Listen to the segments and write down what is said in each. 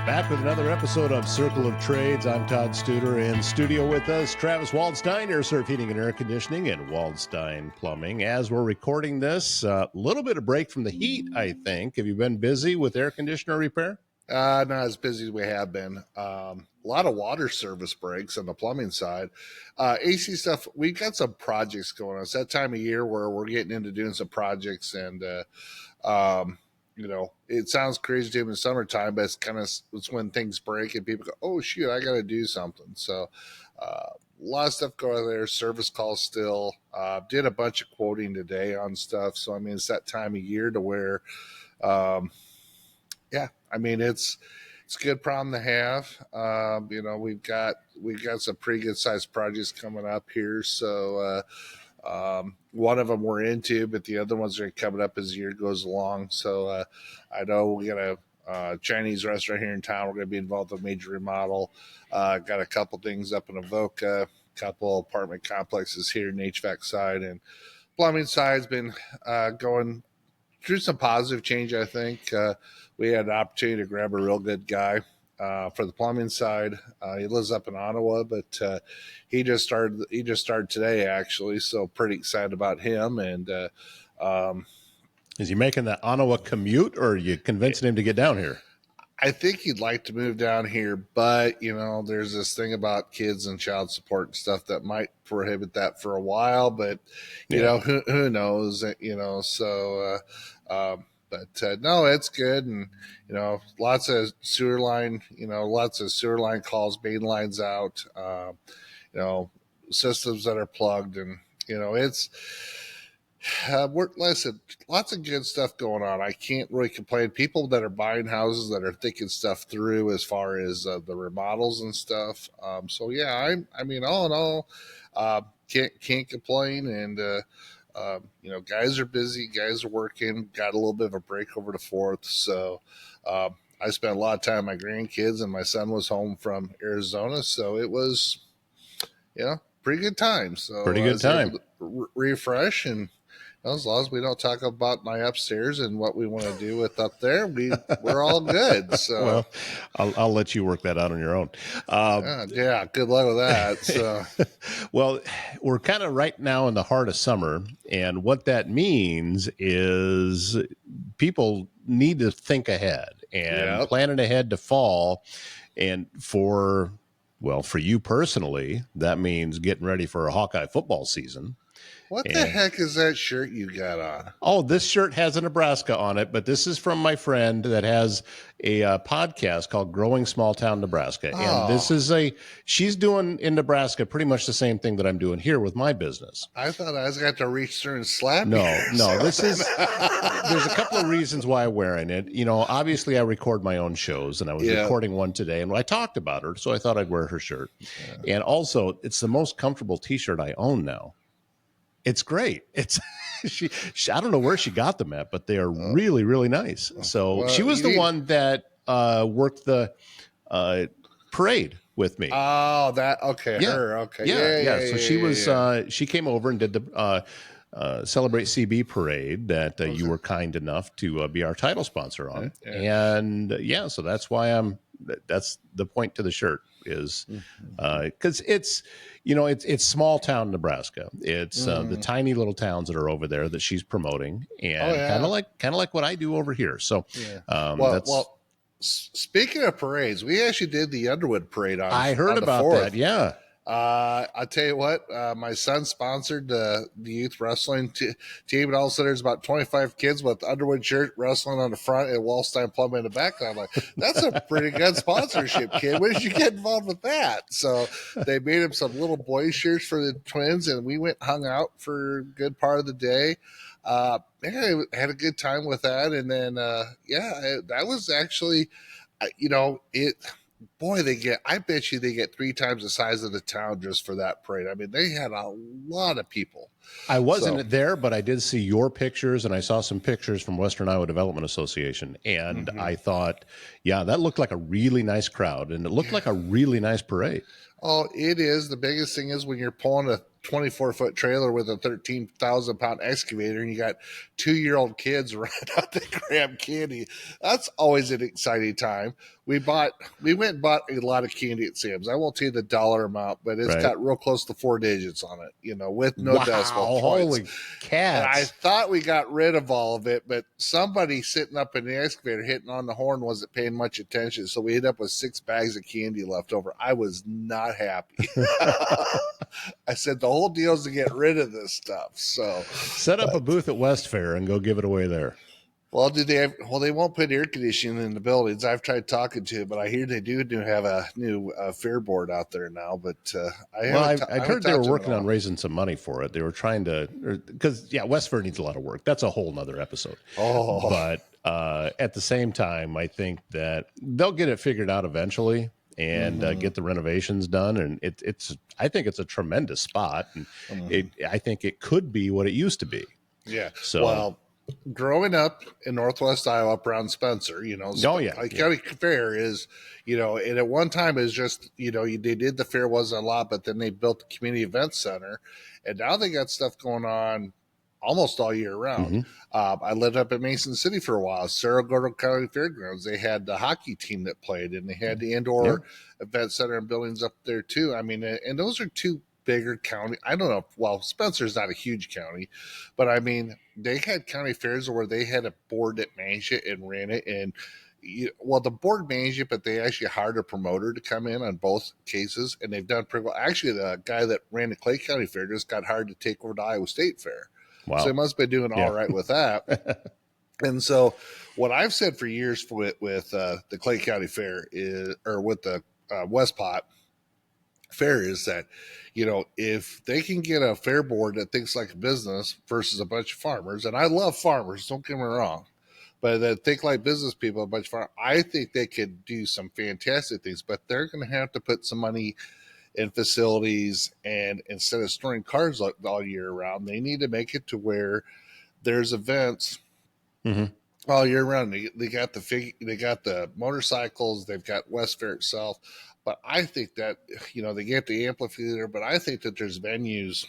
Back with another episode of Circle of Trades. I'm Todd Studer. In studio with us, Travis Waldstein, Air Serv Heating and Air Conditioning, and Waldstein Plumbing. As we're recording this, a little bit of break from the heat, I think. Have you been busy with air conditioner repair? Not as busy as we have been. A lot of water service breaks on the plumbing side. AC stuff, we've got some projects going on. It's that time of year where we're getting into doing some projects, and it sounds crazy to him in the summertime, but it's when things break and people go, oh shoot, I got to do something. So a lot of stuff going on there. Service calls still. Did a bunch of quoting today on stuff. So it's that time of year to where, it's a good problem to have. We've got some pretty good sized projects coming up here. So one of them we're into, but the other ones are coming up as the year goes along. So I know we got a Chinese restaurant here in town. We're going to be involved in a major remodel. Got a couple things up in Avoca, a couple apartment complexes here in the HVAC side, and plumbing side's been going through some positive change. I think we had an opportunity to grab a real good guy for the plumbing side. He lives up in Ottawa, but he just started today, actually. So pretty excited about him. And is he making that Ottawa commute, or are you convincing him to get down here? I think he'd like to move down here, but there's this thing about kids and child support and stuff that might prohibit that for a while. But who knows? So. But no, it's good. And, lots of sewer line calls, main lines out, systems that are plugged. And, listen, lots of good stuff going on. I can't really complain. People that are buying houses that are thinking stuff through as far as the remodels and stuff. All in all, can't complain. And, guys are busy, guys are working, got a little bit of a break over the 4th. So I spent a lot of time with my grandkids, and my son was home from Arizona. So it was, pretty good time. So pretty good time. Refresh, and as long as we don't talk about my upstairs and what we want to do with up there, we're all good. So well, I'll let you work that out on your own. Good luck with that. So well, we're kind of right now in the heart of summer, and what that means is people need to think ahead and planning ahead to fall. And for you personally, that means getting ready for a Hawkeye football season. What the heck is that shirt you got on? Oh, this shirt has a Nebraska on it, but this is from my friend that has a podcast called Growing Small Town Nebraska. Oh. And this is she's doing in Nebraska pretty much the same thing that I'm doing here with my business. I thought I was going to reach through and slap No, this is, there's a couple of reasons why I'm wearing it. Obviously I record my own shows, and I was recording one today, and I talked about her, so I thought I'd wear her shirt. Yeah. And also, it's the most comfortable t-shirt I own now. It's great. It's I don't know where she got them at, but they are really, really nice. So she was the one that worked the parade with me. Oh, that okay. Yeah. Her okay. Yeah. So she was she came over and did the Celebrate CB parade that you were kind enough to be our title sponsor on. Yeah. And so that's why that's the point to the shirt is because it's small town Nebraska. It's the tiny little towns that are over there that she's promoting, and kind of like what I do over here. So speaking of parades, we actually did the Underwood parade on I heard on the about 4th. that. Yeah. I tell you what, my son sponsored the youth wrestling team, and all of a sudden there's about 25 kids with Underwood shirt wrestling on the front and Wallstein Plumbing in the back. And I'm like, that's a pretty good sponsorship, kid. When did you get involved with that? So they made him some little boy shirts for the twins, and we went hung out for a good part of the day. I had a good time with that, and then that was actually, Boy, I bet you they get 3 times the size of the town just for that parade. I mean, they had a lot of people. I wasn't there, but I did see your pictures, and I saw some pictures from Western Iowa Development Association. And I thought, that looked like a really nice crowd, and it looked like a really nice parade. Oh, it is. The biggest thing is when you're pulling a 24-foot trailer with a 13,000-pound excavator and you got 2-year-old kids running out to grab candy. That's always an exciting time. We went and bought a lot of candy at Sam's. I won't tell you the dollar amount, but it's got real close to 4 digits on it, with no decimal points. Holy cats. And I thought we got rid of all of it, but somebody sitting up in the excavator hitting on the horn wasn't paying much attention. So we ended up with 6 bags of candy left over. I was not happy. I said the whole deal is to get rid of this stuff. So set up a booth at West Fair and go give it away there. Well, they won't put air conditioning in the buildings. I've tried talking to it, but I hear they do have a new fair board out there now. But I heard they were working on raising some money for it. They were trying to, because West Fair needs a lot of work. That's a whole nother episode. Oh, but at the same time, I think that they'll get it figured out eventually and get the renovations done. And I think it's a tremendous spot. And I think it could be what it used to be. Yeah. So, well, growing up in Northwest Iowa, up around Spencer, County Fair is, and at one time it was just, they did the fair wasn't a lot, but then they built the community event center, and now they got stuff going on almost all year round. I lived up in Mason City for a while, Cerro Gordo County Fairgrounds. They had the hockey team that played, and they had the indoor event center and buildings up there too. I mean, and those are two bigger county. I don't know. Well, Spencer's not a huge county, but I mean, they had county fairs where they had a board that managed it and ran it. And the board managed it, but they actually hired a promoter to come in on both cases, and they've done pretty well. Actually, the guy that ran the Clay County Fair just got hired to take over the Iowa State Fair. Wow. So they must be doing all right with that. And so, what I've said for years with the Clay County Fair with the West Pot Fair is that, if they can get a fair board that thinks like a business versus a bunch of farmers, and I love farmers, don't get me wrong, but that think like business people, a bunch of farmers, I think they could do some fantastic things, but they're going to have to put some money in facilities, and instead of storing cars all year round, they need to make it to where there's events all year round. They got the motorcycles, they've got West Fair itself. But I think that, they get the amphitheater, but I think that there's venues.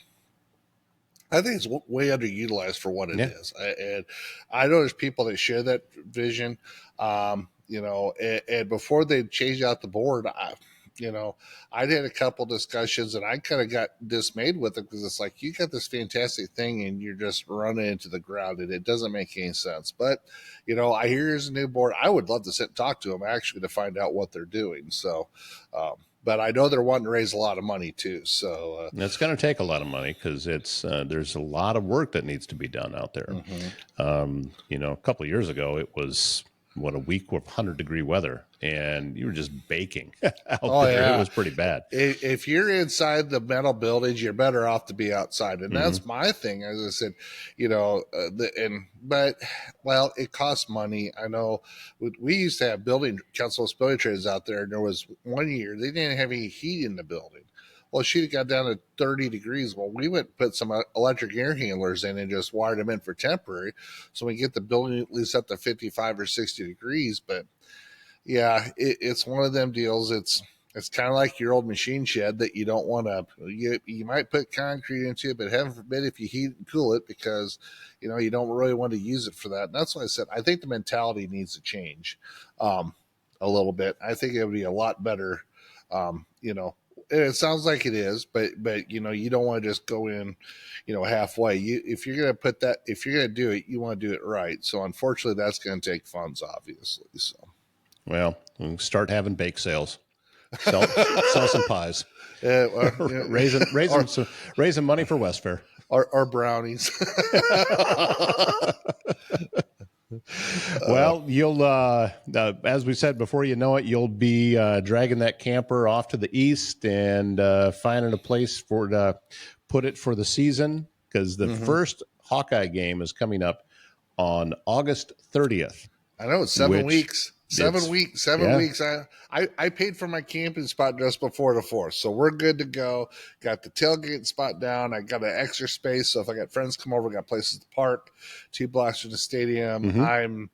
I think it's way underutilized for what it is. And I know there's people that share that vision, and before they change out the board, I'd had a couple discussions and I kind of got dismayed with it because it's like, you got this fantastic thing and you're just running into the ground and it doesn't make any sense. But, I hear there's a new board. I would love to sit and talk to them actually to find out what they're doing. So, but I know they're wanting to raise a lot of money too. So it's going to take a lot of money because there's a lot of work that needs to be done out there. A couple of years ago, it was a week with 100-degree weather, and you were just baking out there. Yeah. It was pretty bad. If you're inside the metal buildings, you're better off to be outside. And that's my thing. As I said, but it costs money. I know we used to have council building trades out there, and there was one year they didn't have any heat in the building. Well, she got down to 30 degrees. Well, we went and put some electric air handlers in and just wired them in for temporary. So we get the building at least up to 55 or 60 degrees. But yeah, it's one of them deals. It's kind of like your old machine shed that you don't want to, you might put concrete into it, but heaven forbid if you heat and cool it because, you don't really want to use it for that. And that's why I said, I think the mentality needs to change a little bit. I think it would be a lot better, it sounds like it is, but you don't want to just go in, halfway. If you're going to do it, you want to do it right. So unfortunately, that's going to take funds, obviously. So, well, we'll start having bake sales, sell some pies, raising money for West Fair or brownies. Well, you'll, as we said before, you'll be dragging that camper off to the east and finding a place to put it for the season because the first Hawkeye game is coming up on August 30th. I know it's 7 weeks. 7 weeks. 7 weeks. I paid for my camping spot just before the 4th, so we're good to go. Got the tailgate spot down. I got an extra space, so if I got friends come over, got places to park. 2 blocks from the stadium. Mm-hmm. I'm,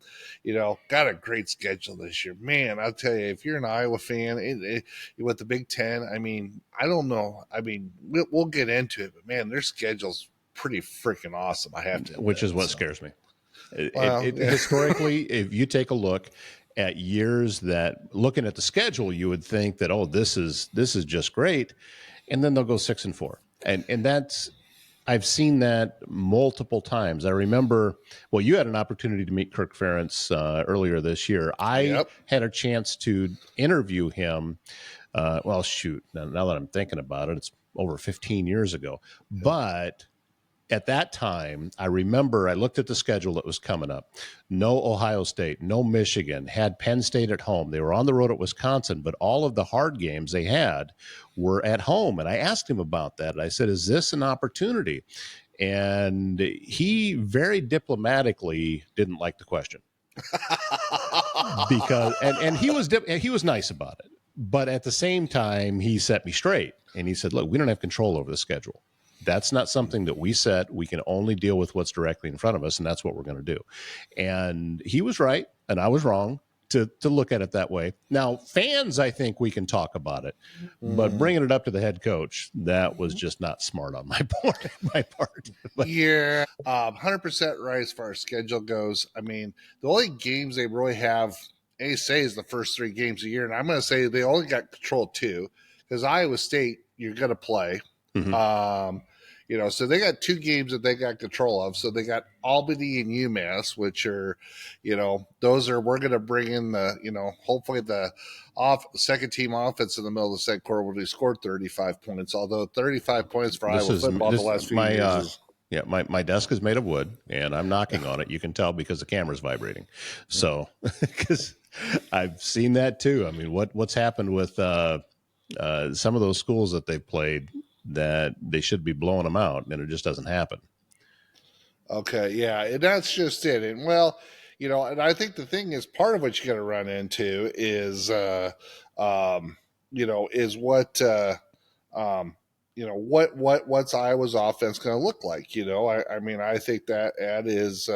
got a great schedule this year, man. I'll tell you, if you're an Iowa fan, with the Big Ten, I mean, I don't know. I mean, we'll get into it, but man, their schedule's pretty freaking awesome. I have to admit, which is what scares me. Well, Historically, if you take a look at years that, looking at the schedule, you would think that, oh, this is just great, and then they'll go 6-4, and that's, I've seen that multiple times. I remember, well, you had an opportunity to meet Kirk Ferentz earlier this year. I had a chance to interview him. Well, shoot, now that I'm thinking about it, it's over 15 years ago, but at that time, I remember I looked at the schedule that was coming up. No Ohio State, no Michigan, had Penn State at home. They were on the road at Wisconsin, but all of the hard games they had were at home. And I asked him about that. I said, is this an opportunity? And he very diplomatically didn't like the question. Because and he was nice about it. But at the same time, he set me straight. And he said, look, we don't have control over the schedule. That's not something that we set. We can only deal with what's directly in front of us, and that's what we're going to do. And he was right, and I was wrong to look at it that way. Now, fans, I think we can talk about it, but bringing it up to the head coach, that was just not smart on my part. But, 100% right as far as schedule goes. I mean, the only games they really have any say is the first 3 games a year, and I'm going to say they only got control of 2, because Iowa State, you're going to play. Mm-hmm. So they got 2 games that they got control of. So they got Albany and UMass, which are, those are, we're going to bring in the, hopefully the second team offense in the middle of the second quarter will be scored 35 points. Although 35 points for Iowa football the last few years. My desk is made of wood, and I'm knocking on it. You can tell because the camera's vibrating. So, because I've seen that too. I mean, what's happened with some of those schools that they've played, that they should be blowing them out, and it just doesn't happen. Okay, yeah, and that's just it. And well, and I think the thing is, part of what you got to run into is, is what's Iowa's offense going to look like? I mean, I think that is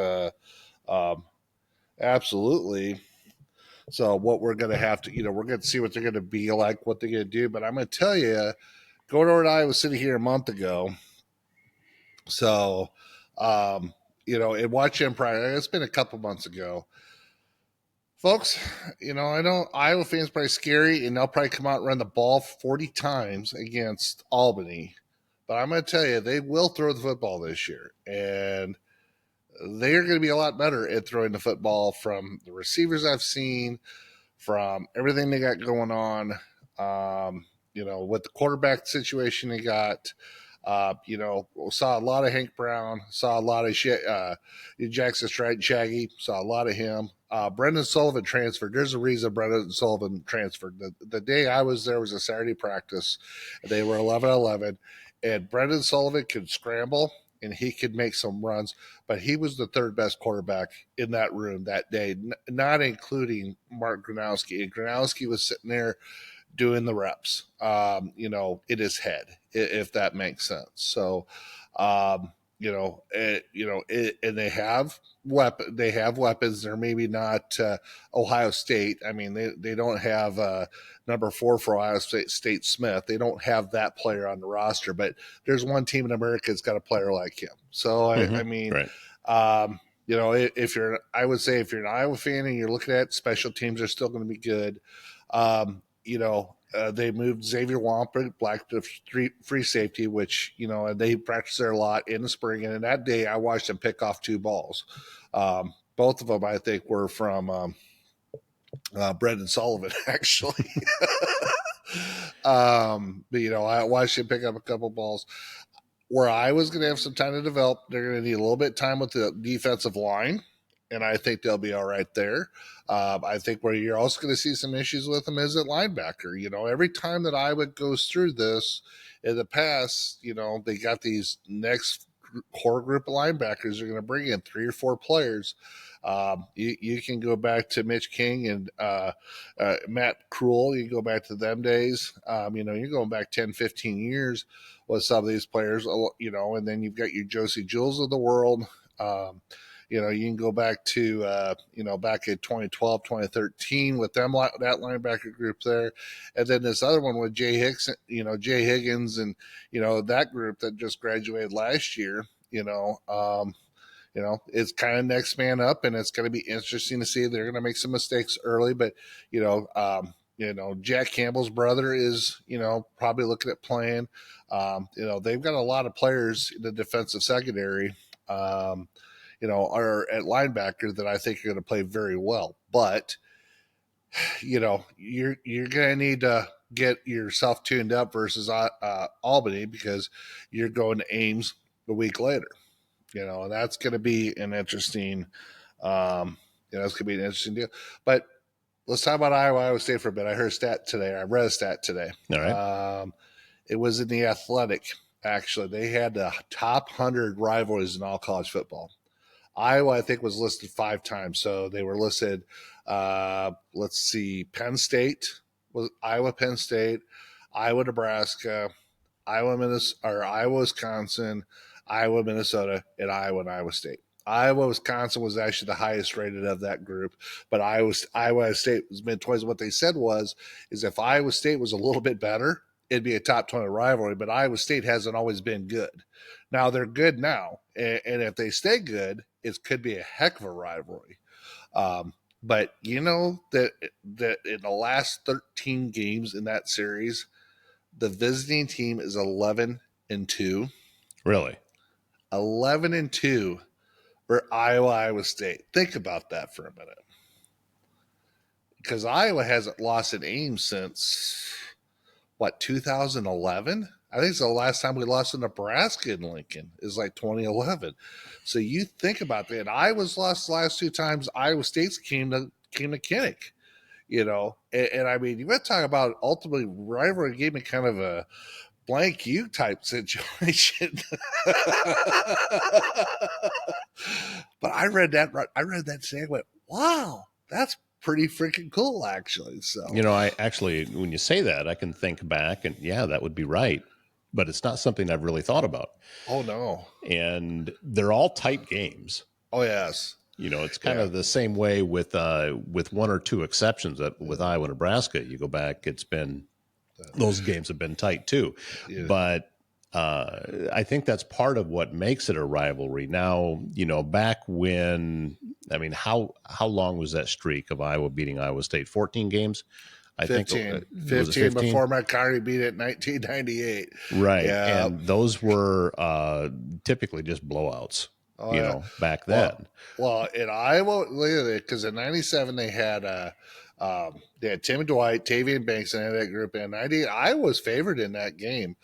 absolutely. So what we're going to have to, we're going to see what they're going to be like, what they're going to do. But I'm going to tell you, going over to Iowa City here a month ago. So, and watch him prior. It's been a couple months ago. Folks, I know Iowa fans probably scary, and they'll probably come out and run the ball 40 times against Albany. But I'm going to tell you, they will throw the football this year. And they're going to be a lot better at throwing the football from the receivers I've seen, from everything they got going on. With the quarterback situation they got, saw a lot of Hank Brown, saw a lot of Jackson Shaggy, saw a lot of him. Brendan Sullivan transferred. There's a reason Brendan Sullivan transferred. The day I was there was a Saturday practice. They were 11-11, and Brendan Sullivan could scramble and he could make some runs, but he was the 3rd best quarterback in that room that day, not including Mark Gronowski. And Gronowski was sitting there doing the reps, in his head, if that makes sense. So, and they have weapons. They're maybe not Ohio State. I mean, they don't have number 4 for Ohio State Smith. They don't have that player on the roster, but there's one team in America that's got a player like him. So I mean, right. I would say if you're an Iowa fan and you're looking at special teams, are still going to be good. They moved Xavier Wampert Black to free safety, which, they practice there a lot in the spring. And in that day, I watched him pick off 2 balls. Both of them, I think, were from Brendan Sullivan, actually. But, I watched him pick up a couple balls. Where I was going to have some time to develop, they're going to need a little bit of time with the defensive line, and I think they'll be all right there. I think where you're also going to see some issues with them is at linebacker. Every time that Iowa goes through this in the past, they got these next core group of linebackers are going to bring in 3 or 4 players. You can go back to Mitch King and Matt Krul. You go back to them days. You're going back 10, 15 years with some of these players, and then you've got your Josie Jules of the world. You can go back to, back in 2012, 2013 with them, that linebacker group there. And then this other one with Jay Higgins and, that group that just graduated last year, it's kind of next man up, and it's going to be interesting to see. They're going to make some mistakes early, but, Jack Campbell's brother is, probably looking at playing. They've got a lot of players in the defensive secondary, are at linebacker that I think are going to play very well. But, you're going to need to get yourself tuned up versus Albany, because you're going to Ames a week later. And that's going to be an interesting, that's going to be an interesting deal. But let's talk about Iowa State for a bit. I heard a stat today. I read a stat today. All right. It was in the Athletic. Actually, they had the top 100 rivalries in all college football. Iowa, I think, was listed 5 times. So they were listed, let's see, Penn State, Iowa, Penn State, Iowa, Nebraska, Iowa, Wisconsin, Iowa, Minnesota, and Iowa State. Iowa, Wisconsin was actually the highest rated of that group, but Iowa State was mid-20s. What they said is if Iowa State was a little bit better, it'd be a top 20 rivalry, but Iowa State hasn't always been good. Now they're good now, and if they stay good, it could be a heck of a rivalry. But that in the last 13 games in that series, the visiting team is 11-2. Really? 11-2 for Iowa State. Think about that for a minute. Because Iowa hasn't lost at Ames since, 2011? I think it's the last time we lost to Nebraska in Lincoln is like 2011. So you think about that. Iowa's lost the last 2 times. Iowa State's came to Kinnick. And I mean, you got to talk about ultimately rivalry game in kind of a blank you type situation. But I read that today. I went, wow, that's pretty freaking cool, actually. So I actually, when you say that, I can think back, and yeah, that would be right. But it's not something I've really thought about. Oh no! And they're all tight games. Oh yes. It's kind of the same way with 1 or 2 exceptions. That with Iowa, Nebraska, you go back, it's been those games have been tight too. Yeah. But I think that's part of what makes it a rivalry. Now, back when, I mean, how long was that streak of Iowa beating Iowa State? 14 games? 15 before McCarty beat it in 1998. Right. Yeah. And those were typically just blowouts, back then. Well, in Iowa, because in 97 they had Tim Dwight, Tavian Banks, and that group. In 98, Iowa was favored in that game.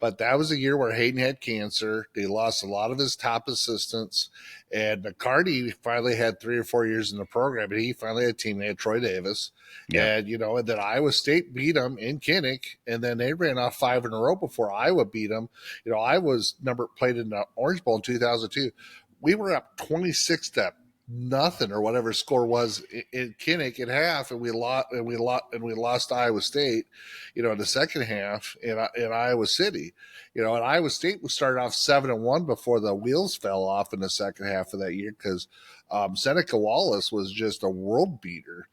But that was a year where Hayden had cancer. They lost a lot of his top assistants. And McCarty finally had 3 or 4 years in the program. And he finally had a team. They had Troy Davis. Yeah. And, and then Iowa State beat them in Kinnick. And then they ran off 5 in a row before Iowa beat them. Iowa's played in the Orange Bowl in 2002. We were up 26-0 or whatever score was in Kinnick at half, and we lost Iowa State, in the second half in Iowa City, and Iowa State started off 7-1 before the wheels fell off in the second half of that year because Seneca Wallace was just a world beater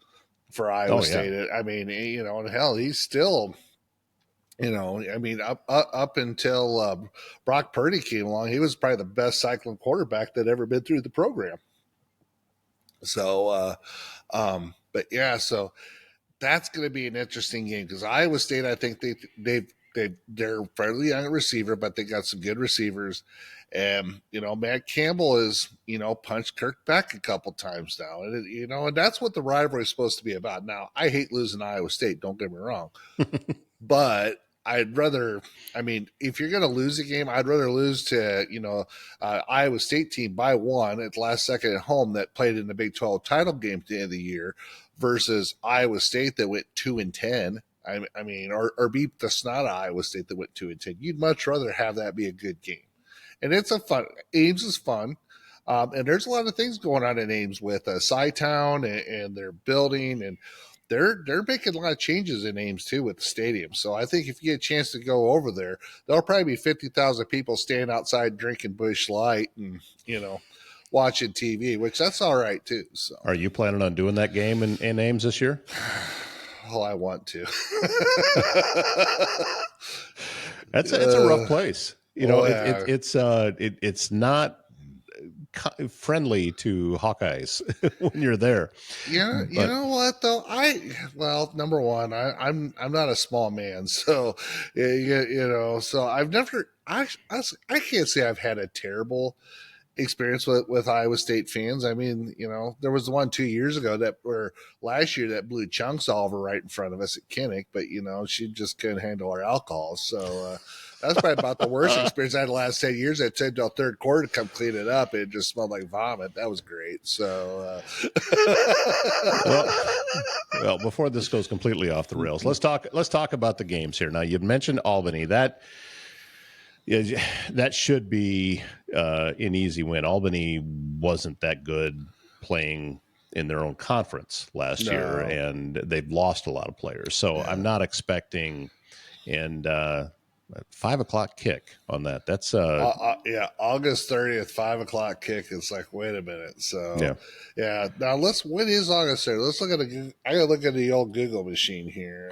for Iowa State. Yeah. I mean, and hell, he's still. Up until Brock Purdy came along, he was probably the best cycling quarterback that ever been through the program. So, but yeah, so that's going to be an interesting game because Iowa State, I think they're fairly young at receiver, but they got some good receivers. And, Matt Campbell is, punched Kirk back a couple times now. And, and that's what the rivalry is supposed to be about. Now, I hate losing Iowa State, don't get me wrong. But I'd rather, if you're going to lose a game, I'd rather lose to, Iowa State team by 1 at the last second at home that played in the Big 12 title game at the end of the year versus Iowa State that went 2-10. Or beat the snot of Iowa State that went 2-10. You'd much rather have that be a good game. and it's a fun. Ames is fun. And there's a lot of things going on in Ames with Town and their building, and they're making a lot of changes in Ames too with the stadium. So I think if you get a chance to go over there, there'll probably be 50,000 people standing outside drinking Busch Light and watching TV, which that's all right too. So are you planning on doing that game in Ames this year? Oh, I want to. It's a rough place. Yeah. It's not friendly to Hawkeyes when you're there. Yeah, you know what though? Number one, I'm not a small man, so so I've never I can't say I've had a terrible experience with Iowa State fans. I mean, there was the one 2 years ago last year that blew chunks all over right in front of us at Kinnick, but she just couldn't handle our alcohol. So that's probably about the worst experience I had the last 10 years. It took till third quarter to come clean it up. It just smelled like vomit. That was great. So, well, before this goes completely off the rails, let's talk about the games here. Now, you mentioned Albany. That should be an easy win. Albany wasn't that good playing in their own conference last year, and they've lost a lot of players. So I'm not expecting, and 5:00 kick on that. That's August 30th, 5:00 kick. It's like, wait a minute. So Now when is August 30th? Let's look at I gotta look at the old Google machine here.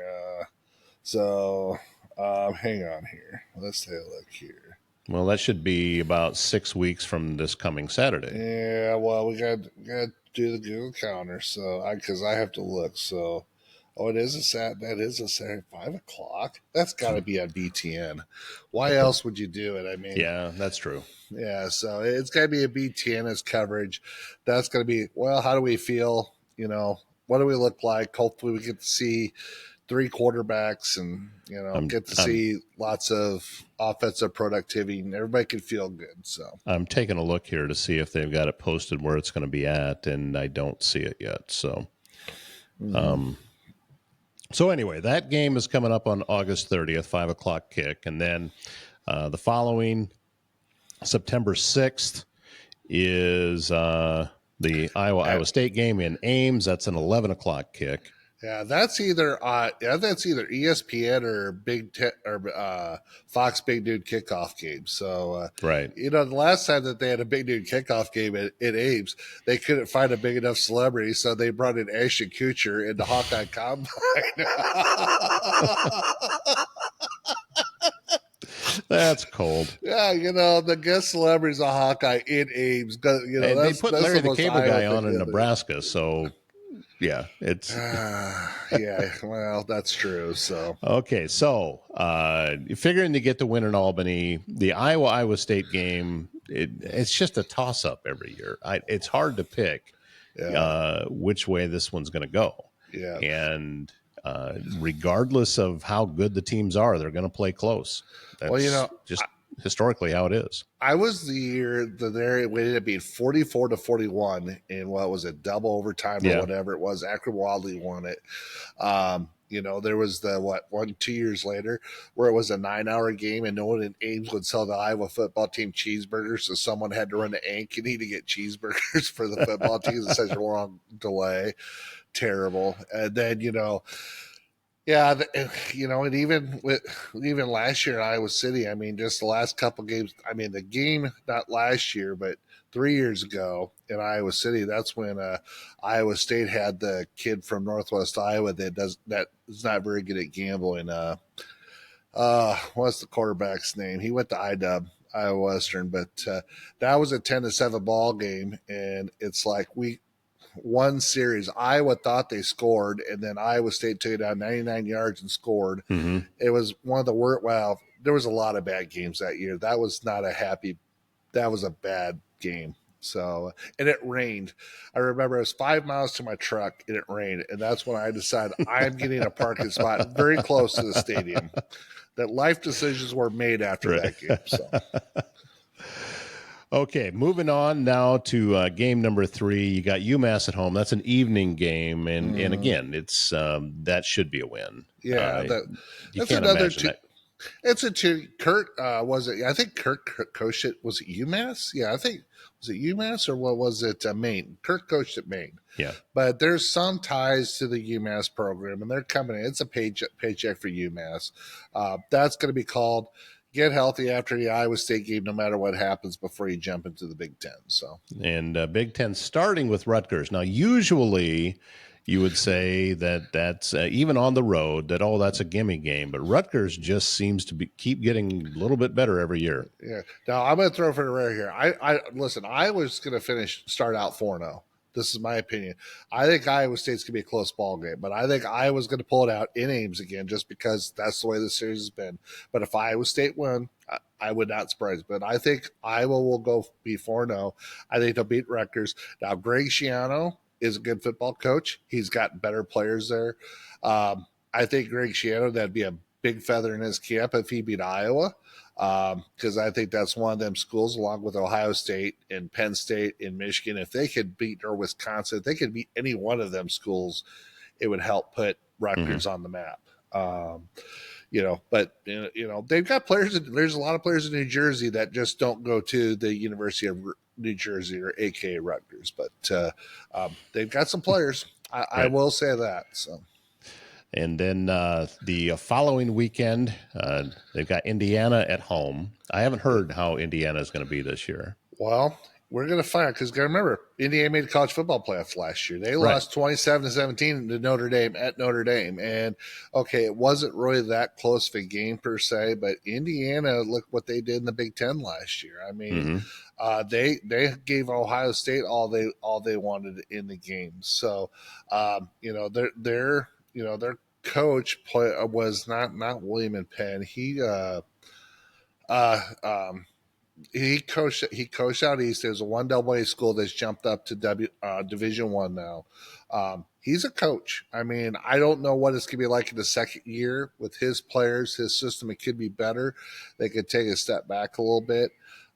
Hang on here. Let's take a look here. Well, that should be about 6 weeks from this coming Saturday. Yeah, well, we got to do the Google Calendar, so because I have to look. So, it is a Saturday. That is a Saturday, 5:00. That's got to be on BTN. Why else would you do it? I mean, yeah, that's true. Yeah, so it's got to be a BTN as coverage. That's going to be, well, how do we feel? What do we look like? Hopefully, we get to see 3 quarterbacks and get to see lots of offensive productivity, and everybody can feel good. So I'm taking a look here to see if they've got it posted where it's going to be at, and I don't see it yet. So, so anyway, that game is coming up on August 30th, 5:00 kick, and then the following September 6th is the Iowa State game in Ames. That's an 11:00 kick. Yeah, that's either ESPN or Fox Big Dude kickoff game. So right, the last time that they had a Big Dude kickoff game at Ames, they couldn't find a big enough celebrity, so they brought in Ashton Kutcher in the Hawkeye Combine. That's cold. Yeah, the guest celebrities of Hawkeye in Ames. They put Larry the Cable Guy on in Nebraska, so. Yeah, it's well, that's true. So okay, so figuring to get the win in Albany, the Iowa State game, it's just a toss up every year. It's hard to pick which way this one's going to go. Yeah, and regardless of how good the teams are, they're going to play close. That's just historically how it is. I was the year that it ended up being 44-41 in what was it, double overtime or whatever it was. Akron Wildly won it. There was the 2 years later where it was a 9-hour game and no one in Ames would sell the Iowa football team cheeseburgers, so someone had to run to Ankeny to get cheeseburgers for the football team. It's such a long delay. Terrible. And then, yeah, and even last year in Iowa City, I mean, just the last couple games. I mean, the game not last year, but 3 years ago in Iowa City. That's when Iowa State had the kid from Northwest Iowa that is not very good at gambling. What's the quarterback's name? He went to Iowa Western, but that was a 10-7 ball game, and it's like one series. Iowa thought they scored, and then Iowa State took it down 99 yards and scored. Mm-hmm. It was one of the worst. Well, there was a lot of bad games that year. That was a bad game. So, and it rained. I remember it was 5 miles to my truck, and it rained, and that's when I decided I'm getting a parking spot very close to the stadium. That life decisions were made after that game. So. Okay, moving on now to game number 3. You got UMass at home. That's an evening game, and again, it's that should be a win. Yeah, you can't imagine that. It's a two. Kurt was it? I think Kurt coached it. Was it UMass? Yeah, I think was it UMass or what was it? Maine. Kurt coached at Maine. Yeah. But there's some ties to the UMass program, and they're coming in. It's a paycheck for UMass. That's going to be called get healthy after the Iowa State game, no matter what happens before you jump into the Big Ten. So, and Big Ten starting with Rutgers. Now, usually you would say that that's even on the road that, oh, that's a gimme game, but Rutgers just seems to keep getting a little bit better every year. Yeah. Now I'm going to throw for the rare here. I listen. Iowa's going to start out 4-0. This is my opinion. I think Iowa State's going to be a close ball game, but I think Iowa's going to pull it out in Ames again just because that's the way the series has been. But if Iowa State win, I would not surprise. But I think Iowa will go be 4-0. I think they'll beat Rutgers. Now, Greg Schiano is a good football coach. He's got better players there. I think Greg Schiano, that'd be a big feather in his cap if he beat Iowa. Because I think that's one of them schools, along with Ohio State and Penn State and Michigan. If they could beat, or Wisconsin, if they could beat any one of them schools, it would help put Rutgers on the map. But they've got players. There's a lot of players in New Jersey that just don't go to the University of New Jersey, or AKA Rutgers. But they've got some players. I will say that. So. And then the following weekend, they've got Indiana at home. I haven't heard how Indiana is going to be this year. Well, we're going to find out because remember, Indiana made the college football playoff last year. They lost 27-17 to Notre Dame at Notre Dame. And, okay, it wasn't really that close of a game per se, but Indiana, look what they did in the Big Ten last year. I mean, they gave Ohio State all they wanted in the game. So, their coach was not William and Penn. He coached out east. There's a 1AA school that's jumped up to Division I now. He's a coach. I mean, I don't know what it's going to be like in the second year with his players, his system. It could be better. They could take a step back a little bit.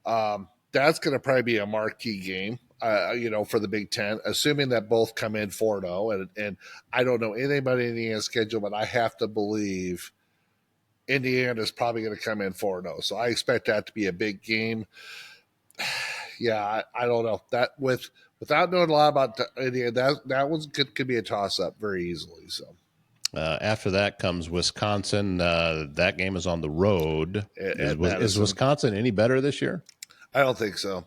That's going to probably be a marquee game. For the Big Ten, assuming that both come in 4-0. And I don't know anything about Indiana's schedule, but I have to believe Indiana is probably going to come in 4-0. So I expect that to be a big game. Yeah, I don't know. That without knowing a lot about Indiana, that one could be a toss-up very easily. So. After that comes Wisconsin. That game is on the road. Is Wisconsin any better this year? I don't think so.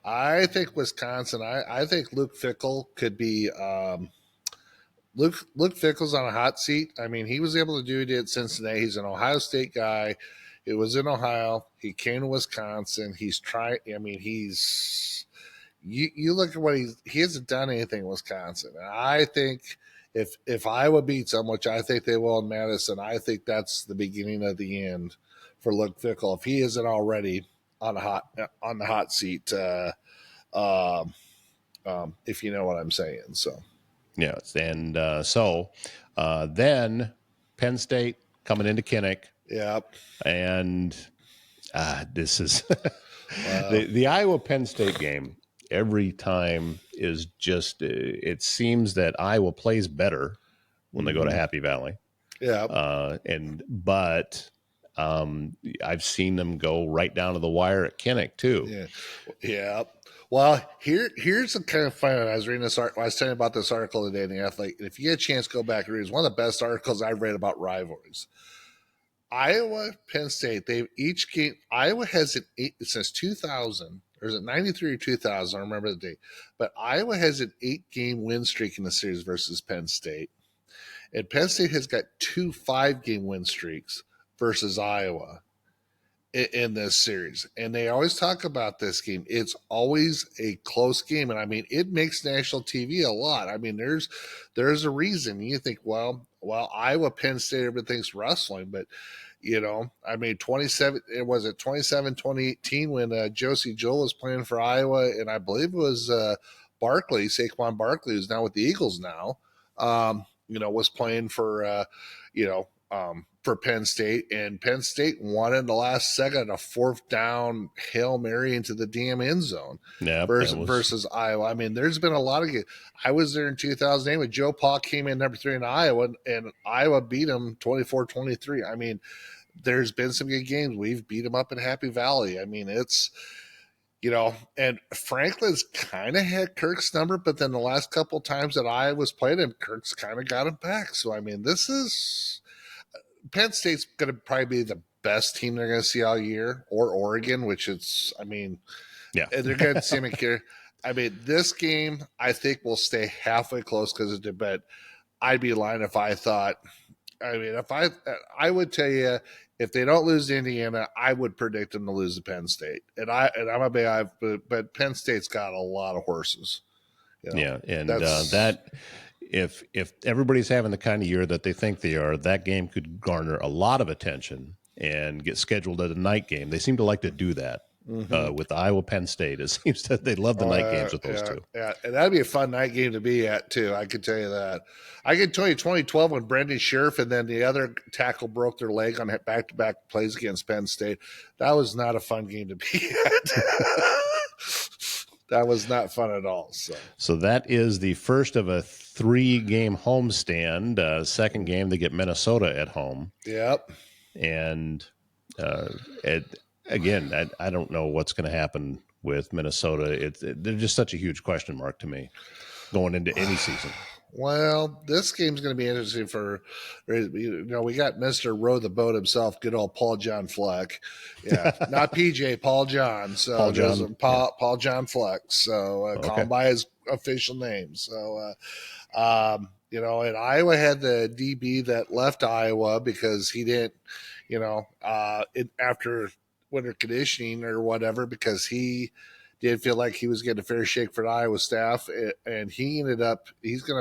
I think Wisconsin. I think Luke Fickell could be. Luke Fickell's on a hot seat. I mean, he was able to do it at Cincinnati. He's an Ohio State guy. It was in Ohio. He came to Wisconsin. He's trying. I mean, you look at what he hasn't done anything in Wisconsin. And I think if Iowa beats them, which I think they will in Madison, I think that's the beginning of the end for Luke Fickell. If he isn't already on the hot seat, if you know what I'm saying. So, yes, and then Penn State coming into Kinnick. Yep, and this is the Iowa Penn State game. Every time is just. It seems that Iowa plays better when they go to Happy Valley. Yeah, but I've seen them go right down to the wire at Kinnick too. Yeah. Well, here's the kind of fun. I was reading this article. I was telling you about this article today in the Athlete. If you get a chance, go back and read. It's one of the best articles I've read about rivalries. Iowa, Penn State. They've each game. Iowa has an 8 since 2000. Or is it 93 or 2000? I don't remember the date. But Iowa has an 8-game win streak in the series versus Penn State, and Penn State has got 2 5-game win streaks versus Iowa in this series. And they always talk about this game. It's always a close game. And I mean, it makes national TV a lot. I mean, there's a reason. You think, well, Iowa, Penn State, everything's wrestling, but I mean, 2018 when Josie Jewell was playing for Iowa, and I believe it was Saquon Barkley, who's now with the Eagles now, was playing for Penn State, and Penn State won in the last second a 4th down Hail Mary into the damn end zone versus Iowa. I mean, there's been a lot of games. I was there in 2008 when Joe Pa came in number 3 in Iowa, and Iowa beat them 24-23. I mean, there's been some good games. We've beat them up in Happy Valley. I mean, it's, and Franklin's kind of had Kirk's number, but then the last couple of times that I was playing him, Kirk's kind of got him back. So, I mean, Penn State's going to probably be the best team they're going to see all year, or Oregon, which is, I mean, yeah, they're going to see me here. I mean, this game, I think will stay halfway close because of the bet. I'd be lying if I thought, I mean, I would tell you, if they don't lose to Indiana, I would predict them to lose to Penn State. And I'm a big, but Penn State's got a lot of horses. Yeah, and that if everybody's having the kind of year that they think they are, that game could garner a lot of attention and get scheduled as a night game. They seem to like to do that. With Iowa Penn State, it seems that they love the night games with those two. Yeah, and that'd be a fun night game to be at too. I can tell you that. I can tell you 2012 when Brendan Scherf and then the other tackle broke their leg on back-to-back plays against Penn State. That was not a fun game to be at. That was not fun at all. So that is the first of a 3-game homestand. Second game, they get Minnesota at home. Yep. And again, I don't know what's going to happen with Minnesota. They're just such a huge question mark to me going into any season. Well, this game's going to be interesting we got Mr. Row the Boat himself, good old Paul John Fleck. Yeah, not PJ, Paul John. So Paul John Fleck. So call him by his official name. So, and Iowa had the DB that left Iowa because he didn't, after winter conditioning or whatever, because he did feel like he was getting a fair shake for the Iowa staff, and he's going to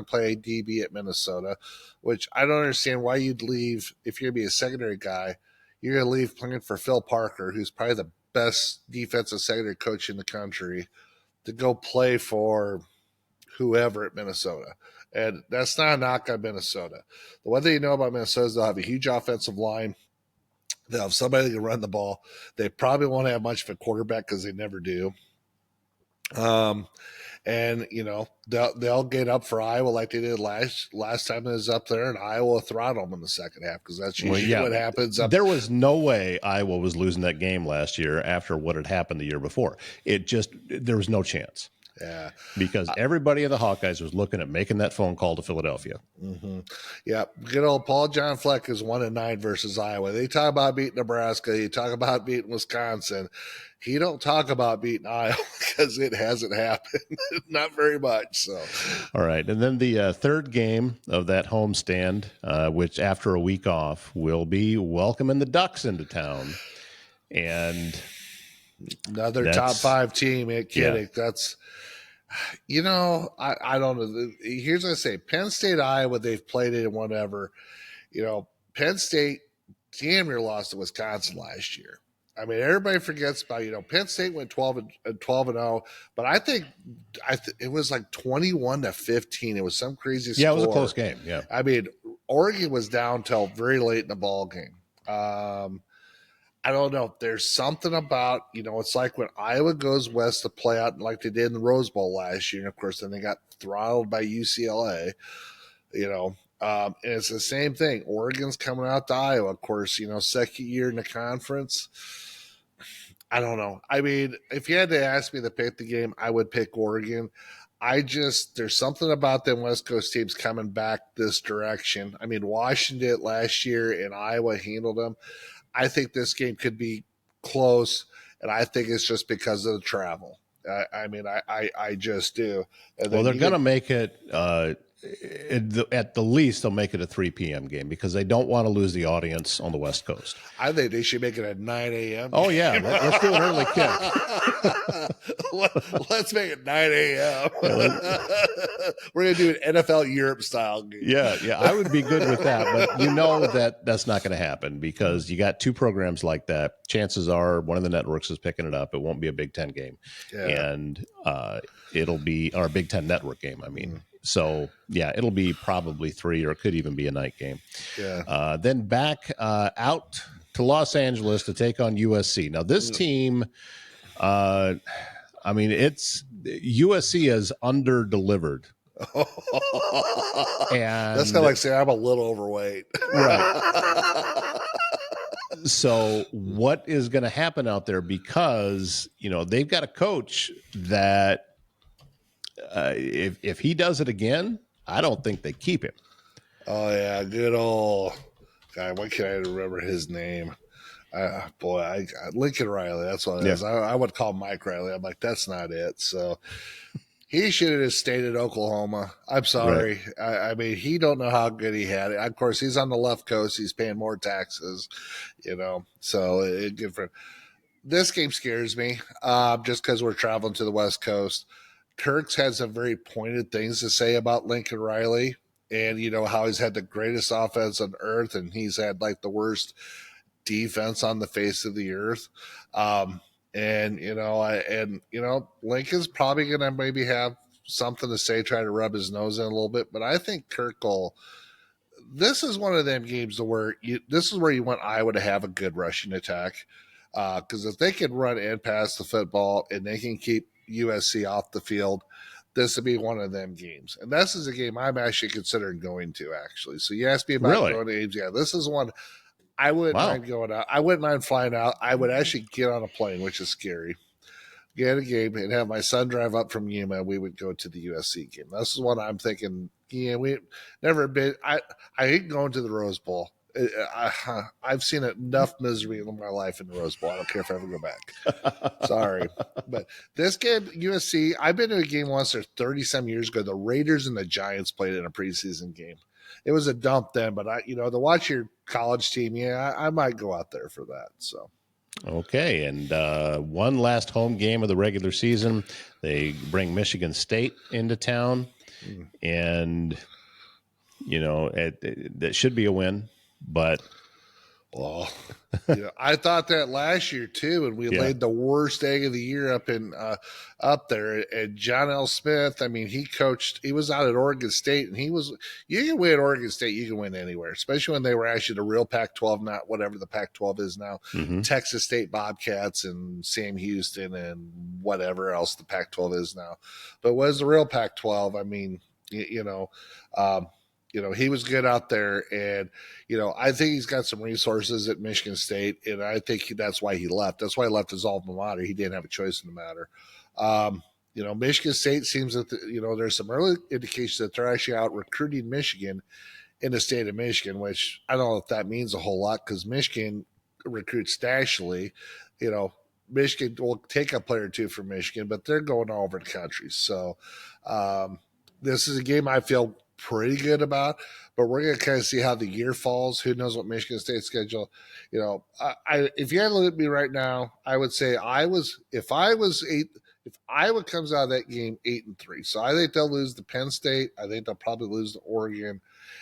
play DB at Minnesota, which I don't understand why you'd leave. If you're going to be a secondary guy, you're going to leave playing for Phil Parker, who's probably the best defensive secondary coach in the country, to go play for whoever at Minnesota. And that's not a knock on Minnesota. The one thing you know about Minnesota is they'll have a huge offensive line. They'll have somebody that can run the ball. They probably won't have much of a quarterback because they never do. And they'll get up for Iowa like they did last time it was up there, and Iowa will throttle them in the second half because that's usually what happens. There was no way Iowa was losing that game last year after what had happened the year before. There was no chance. Yeah, because everybody in the Hawkeyes was looking at making that phone call to Philadelphia. Mm-hmm. Yeah, good old Paul John Fleck is 1-9 versus Iowa. They talk about beating Nebraska. You talk about beating Wisconsin. He don't talk about beating Iowa because it hasn't happened. Not very much. So, all right, and then the third game of that homestand, which after a week off will be welcoming the Ducks into town, and another top 5 team at Kinnick. Yeah. That's. I don't know. Here's what I say. Penn State, Iowa, they've played it and whatever. Penn State damn near lost to Wisconsin last year. I mean, everybody forgets about, Penn State went 12-0, but I think it was like 21-15. It was some crazy score. Yeah, it was a close game. Yeah. I mean, Oregon was down till very late in the ball game. I don't know. There's something about, it's like when Iowa goes west to play out like they did in the Rose Bowl last year. And of course, then they got throttled by UCLA, and it's the same thing. Oregon's coming out to Iowa, of course, second year in the conference. I don't know. I mean, if you had to ask me to pick the game, I would pick Oregon. There's something about them West Coast teams coming back this direction. I mean, Washington did it last year and Iowa handled them. I think this game could be close, and I think it's just because of the travel. I just do. Well, they're going to make it at the least, they'll make it a 3 p.m. game because they don't want to lose the audience on the West Coast. I think they should make it at 9 a.m. Oh, yeah. Let's do an early kick. Let's make it 9 a.m. We're going to do an NFL Europe style game. Yeah, I would be good with that. But that's not going to happen because you got 2 programs like that. Chances are one of the networks is picking it up. It won't be a Big Ten game. Yeah. And it'll be our Big Ten network game, I mean. Mm. So, yeah, it'll be probably 3 or it could even be a night game. Yeah. Then back out to Los Angeles to take on USC. Now, this team, USC has under-delivered. And that's kind of like saying I'm a little overweight. Right. So what is going to happen out there? Because, they've got a coach that if he does it again, I don't think they keep him. Oh, yeah. Good old guy. Why can't I remember his name? Lincoln Riley. That's what it is. I would call Mike Riley. I'm like, that's not it. So he should have just stayed at Oklahoma. I'm sorry. Right. I mean, he don't know how good he had it. Of course, he's on the left coast. He's paying more taxes, so good for him. This game scares me just because we're traveling to the West Coast. Kirk's had some very pointed things to say about Lincoln Riley and, how he's had the greatest offense on earth and he's had like the worst defense on the face of the earth. Lincoln's probably going to maybe have something to say, try to rub his nose in a little bit. But I think Kirk will. This is one of them games where this is where you want Iowa to have a good rushing attack. Because if they can run and pass the football and they can keep USC off the field, this would be one of them games. And this is a game I'm actually considering going to, actually. So you asked me about going to games. Yeah, this is one I wouldn't mind going out. I wouldn't mind flying out. I would actually get on a plane, which is scary. Get a game and have my son drive up from Yuma. We would go to the USC game. This is what I'm thinking. Yeah, we never been. I hate going to the Rose Bowl. I've seen enough misery in my life in the Rose Bowl. I don't care if I ever go back. Sorry. But this game, USC, I've been to a game once or 30-some years ago. The Raiders and the Giants played in a preseason game. It was a dump then, but to watch your college team, I might go out there for that. So. Okay, and one last home game of the regular season. They bring Michigan State into town, and, that should be a win. But I thought that last year too, and we laid the worst egg of the year up there. And John L. Smith, I mean, he was out at Oregon State, and you can win at Oregon State, you can win anywhere, especially when they were actually the real Pac-12, not whatever the Pac-12 is now. Mm-hmm. Texas State Bobcats and Sam Houston and whatever else the Pac-12 is now. But what is the real Pac-12? I mean, he was good out there, and, I think he's got some resources at Michigan State, and I think that's why he left. That's why he left his alma mater. He didn't have a choice in the matter. Michigan State seems that, there's some early indications that they're actually out recruiting Michigan in the state of Michigan, which I don't know if that means a whole lot because Michigan recruits nationally. Michigan will take a player or two from Michigan, but they're going all over the country. So this is a game I feel pretty good about, but we're going to kind of see how the year falls. Who knows what Michigan State's schedule, if you had to look at me right now, I would say if Iowa comes out of that game 8-3. So I think they'll lose to Penn State. I think they'll probably lose to Oregon,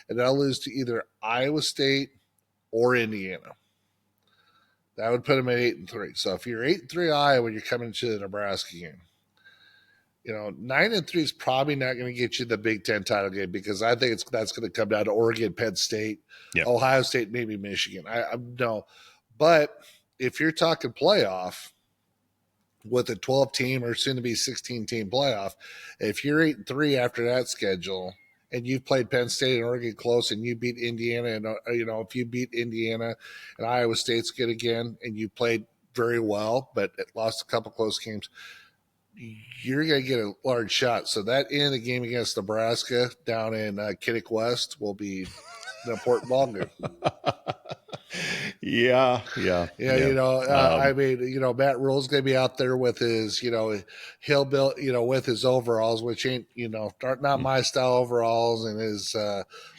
and they'll lose to either Iowa State or Indiana. That would put them at 8-3. So if you're 8-3 Iowa, you're coming to the Nebraska game. 9-3 is probably not going to get you the Big Ten title game because I think that's going to come down to Oregon, Penn State, Ohio State, maybe Michigan. I no, but if you're talking playoff with a 12-team or soon to be 16-team playoff, if you're 8-3 after that schedule and you've played Penn State and Oregon close and you beat Indiana, and if you beat Indiana and Iowa State's good again and you played very well but lost a couple close games, you're going to get a large shot. So that end of the game against Nebraska down in Kinnick West will be an important ball game. Yeah. I mean, Matt Rule's going to be out there with his, he'll build, with his overalls, which ain't, not my style overalls, and his,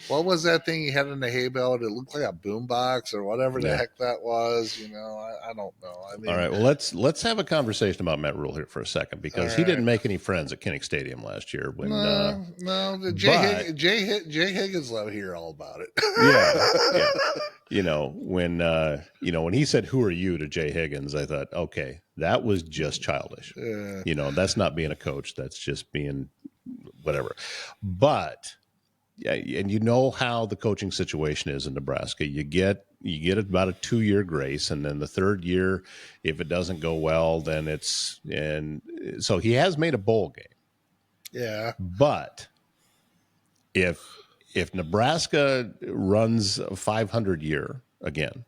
what was that thing he had in the hay bale? It looked like a boombox or whatever the heck that was. I don't know. I mean, all right. Well, let's have a conversation about Matt Rule here for a second because he didn't make any friends at Kinnick Stadium last year. When Jay Higgins let me hear all about it. When he said, "Who are you?" to Jay Higgins, I thought, okay, that was just childish. That's not being a coach. That's just being whatever. But yeah, and how the coaching situation is in Nebraska. You get about a 2-year grace, and then the third year, if it doesn't go well, then and so he has made a bowl game. Yeah, but if Nebraska runs a 500 year again,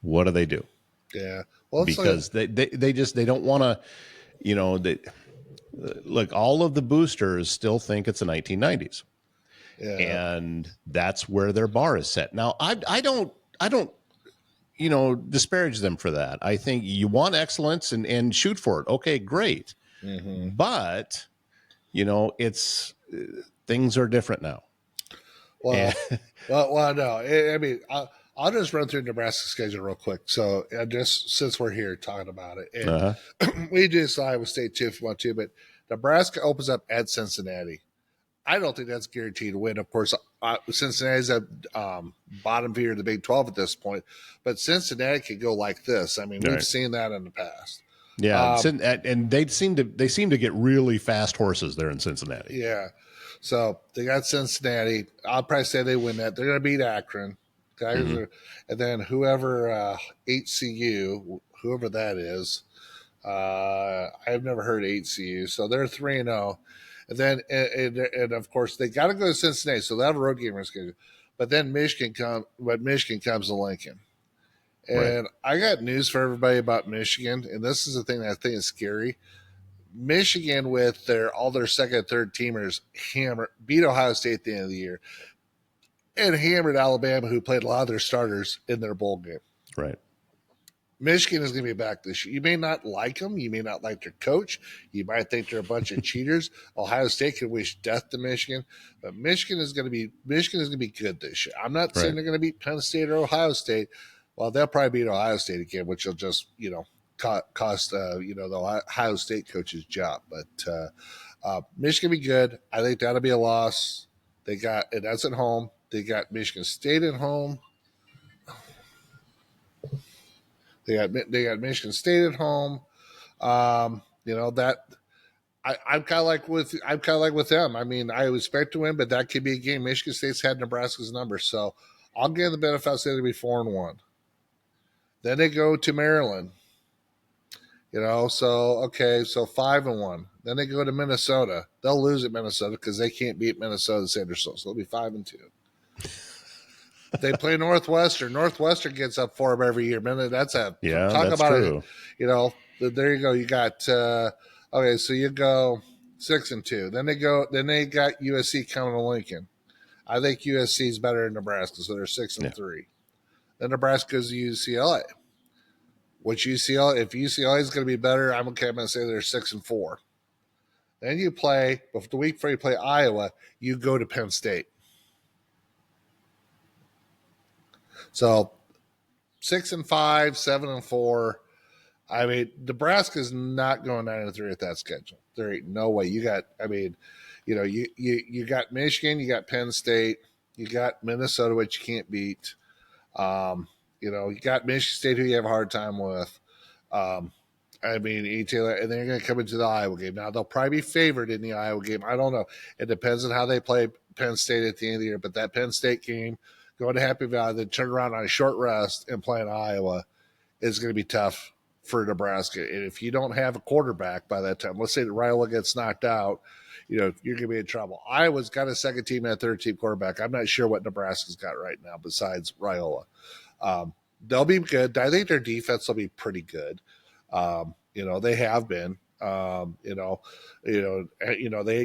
what do? Yeah. Well, because they don't want to, look, all of the boosters still think it's the 1990s. Yeah. And that's where their bar is set. Now, I don't, disparage them for that. I think you want excellence and shoot for it. Okay, great. Mm-hmm. But, it's things are different now. Well, no. I mean, I'll just run through Nebraska's schedule real quick. So, just since we're here talking about it, and we just Iowa State too if you want to, but Nebraska opens up at Cincinnati. I don't think that's guaranteed to win. Of course, Cincinnati's at bottom feeder of the Big 12 at this point, but Cincinnati could go like this. I mean, we've seen that in the past. Yeah, and they seem to get really fast horses there in Cincinnati. Yeah, so they got Cincinnati. I'll probably say they win that. They're going to beat Akron, and then whoever HCU, whoever that is. I've never heard HCU, so they're 3-0. And then, and of course, they got to go to Cincinnati, so they have a road game on schedule. But then Michigan comes to Lincoln. And I got news for everybody about Michigan, and this is the thing that I think is scary. Michigan, with all their second and third teamers, beat Ohio State at the end of the year, and hammered Alabama, who played a lot of their starters in their bowl game. Right. Michigan is going to be back this year. You may not like them. You may not like their coach. You might think they're a bunch of cheaters. Ohio State can wish death to Michigan, but Michigan is going to be good this year. I'm not saying they're going to beat Penn State or Ohio State. Well, they'll probably beat Ohio State again, which will just cost the Ohio State coach's job. But Michigan be good. I think that'll be a loss. And that's at home. They got Michigan State at home. They got Michigan State at home. That I'm kind of like with them. I mean, I expect to win, but that could be a game. Michigan State's had Nebraska's number, so I'll give them the benefit. I'll say they'll be 4-1. Then they go to Maryland. So 5-1. Then they go to Minnesota. They'll lose at Minnesota because they can't beat Minnesota Sanderson, so they'll be 5-2. They play Northwestern. Northwestern gets up for them every year. Man, that's talk that's about true. It. There you go. You got so you go 6-2. Then they got USC coming to Lincoln. I think USC is better than Nebraska, so they're 6-3. Then Nebraska goes to UCLA. If UCLA is going to be better, I'm going to say they're 6-4. Then you play, but the week before you play Iowa, you go to Penn State. So 6-5, 7-4. I mean, Nebraska's not going 9-3 at that schedule. There ain't no way. You got Michigan, you got Penn State, you got Minnesota, which you can't beat. You got Michigan State, who you have a hard time with. And they're going to come into the Iowa game. Now, they'll probably be favored in the Iowa game. I don't know. It depends on how they play Penn State at the end of the year. But that Penn State game, going to Happy Valley, then turn around on a short rest and play in Iowa is going to be tough for Nebraska. And if you don't have a quarterback by that time, let's say that Raiola gets knocked out, you're going to be in trouble. Iowa's got a second team and a third team quarterback. I'm not sure what Nebraska's got right now besides Raiola. They'll be good. I think their defense will be pretty good. They have been. They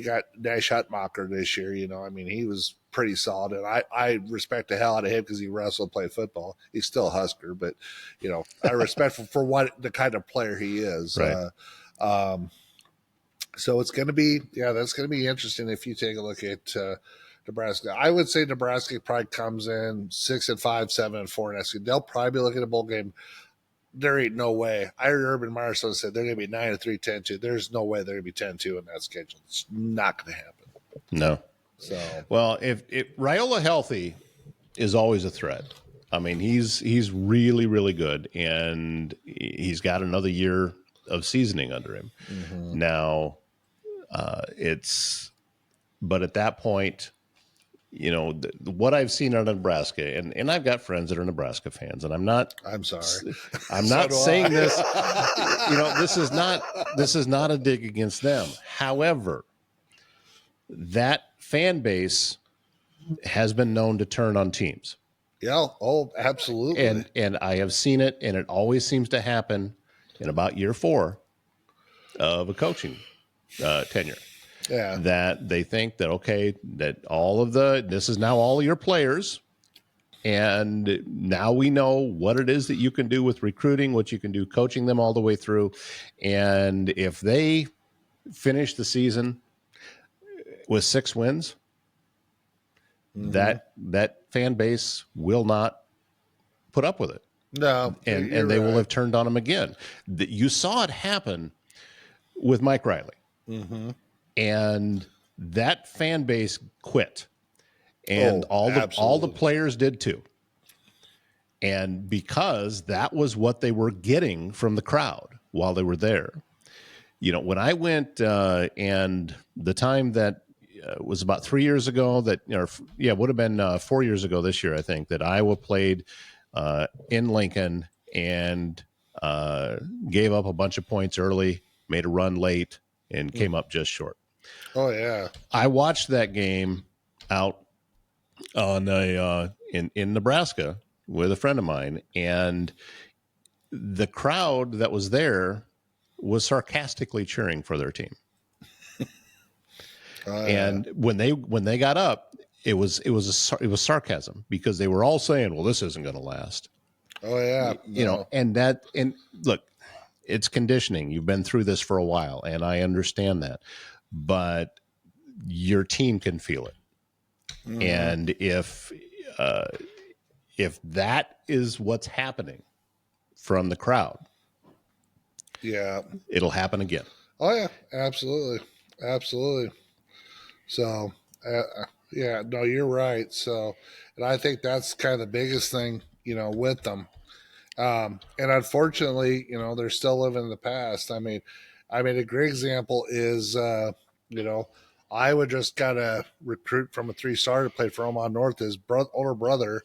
got Nash Hutmacher this year. He was pretty solid, and I respect the hell out of him because he wrestled, played football. He's still a Husker, but I respect for what the kind of player he is. Right. So it's going to be, that's going to be interesting if you take a look at Nebraska. I would say Nebraska probably comes in 6-5, 7-4 next year. They'll probably be looking at a bowl game. There ain't no way. I heard Urban Meyer said they're going to be 9-3, 10-2. There's no way they're going to be 10-2 in that schedule. It's not going to happen. No. So well, if Raiola healthy is always a threat. I mean, he's really, really good, and he's got another year of seasoning under him. Mm-hmm. Now, but at that point, what I've seen out of Nebraska, and I've got friends that are Nebraska fans, and I'm sorry. I'm not saying this, this is not a dig against them. However, that fan base has been known to turn on teams. Yeah. Oh, absolutely. And I have seen it, and it always seems to happen in about year 4 of a coaching tenure. Yeah. That they think that, okay, that this is now all your players, and now we know what it is that you can do with recruiting, what you can do coaching them all the way through. And if they finish the season with 6 wins, Mm-hmm. that fan base will not put up with it, No, and you're they will right. have turned on him again. You saw it happen with Mike Riley, Mm-hmm. and that fan base quit, and Oh, all the absolutely. players did too. And because that was what they were getting from the crowd while they were there. When I went, and the time that was about 3 years ago, it would have been 4 years ago this year, I think, that Iowa played in Lincoln and uh, gave up a bunch of points early, made a run late, and came up just short. Oh, yeah. I watched that game out on in Nebraska with a friend of mine, and the crowd that was there was sarcastically cheering for their team. Oh, yeah. And when they got up, it was sarcasm, because they were all saying, "Well, this isn't going to last." Oh, yeah. No. And look, it's conditioning. You've been through this for a while, and I understand that, but your team can feel it. Mm-hmm. And uh, if that is what's happening from the crowd, Yeah. it'll happen again. Oh, yeah. Absolutely. Absolutely. So, yeah, no, you're right. So, and I think that's kind of the biggest thing, with them. And unfortunately, they're still living in the past. I mean, a great example is, you know, Iowa just got a recruit from a 3-star to play for Omaha North. His older brother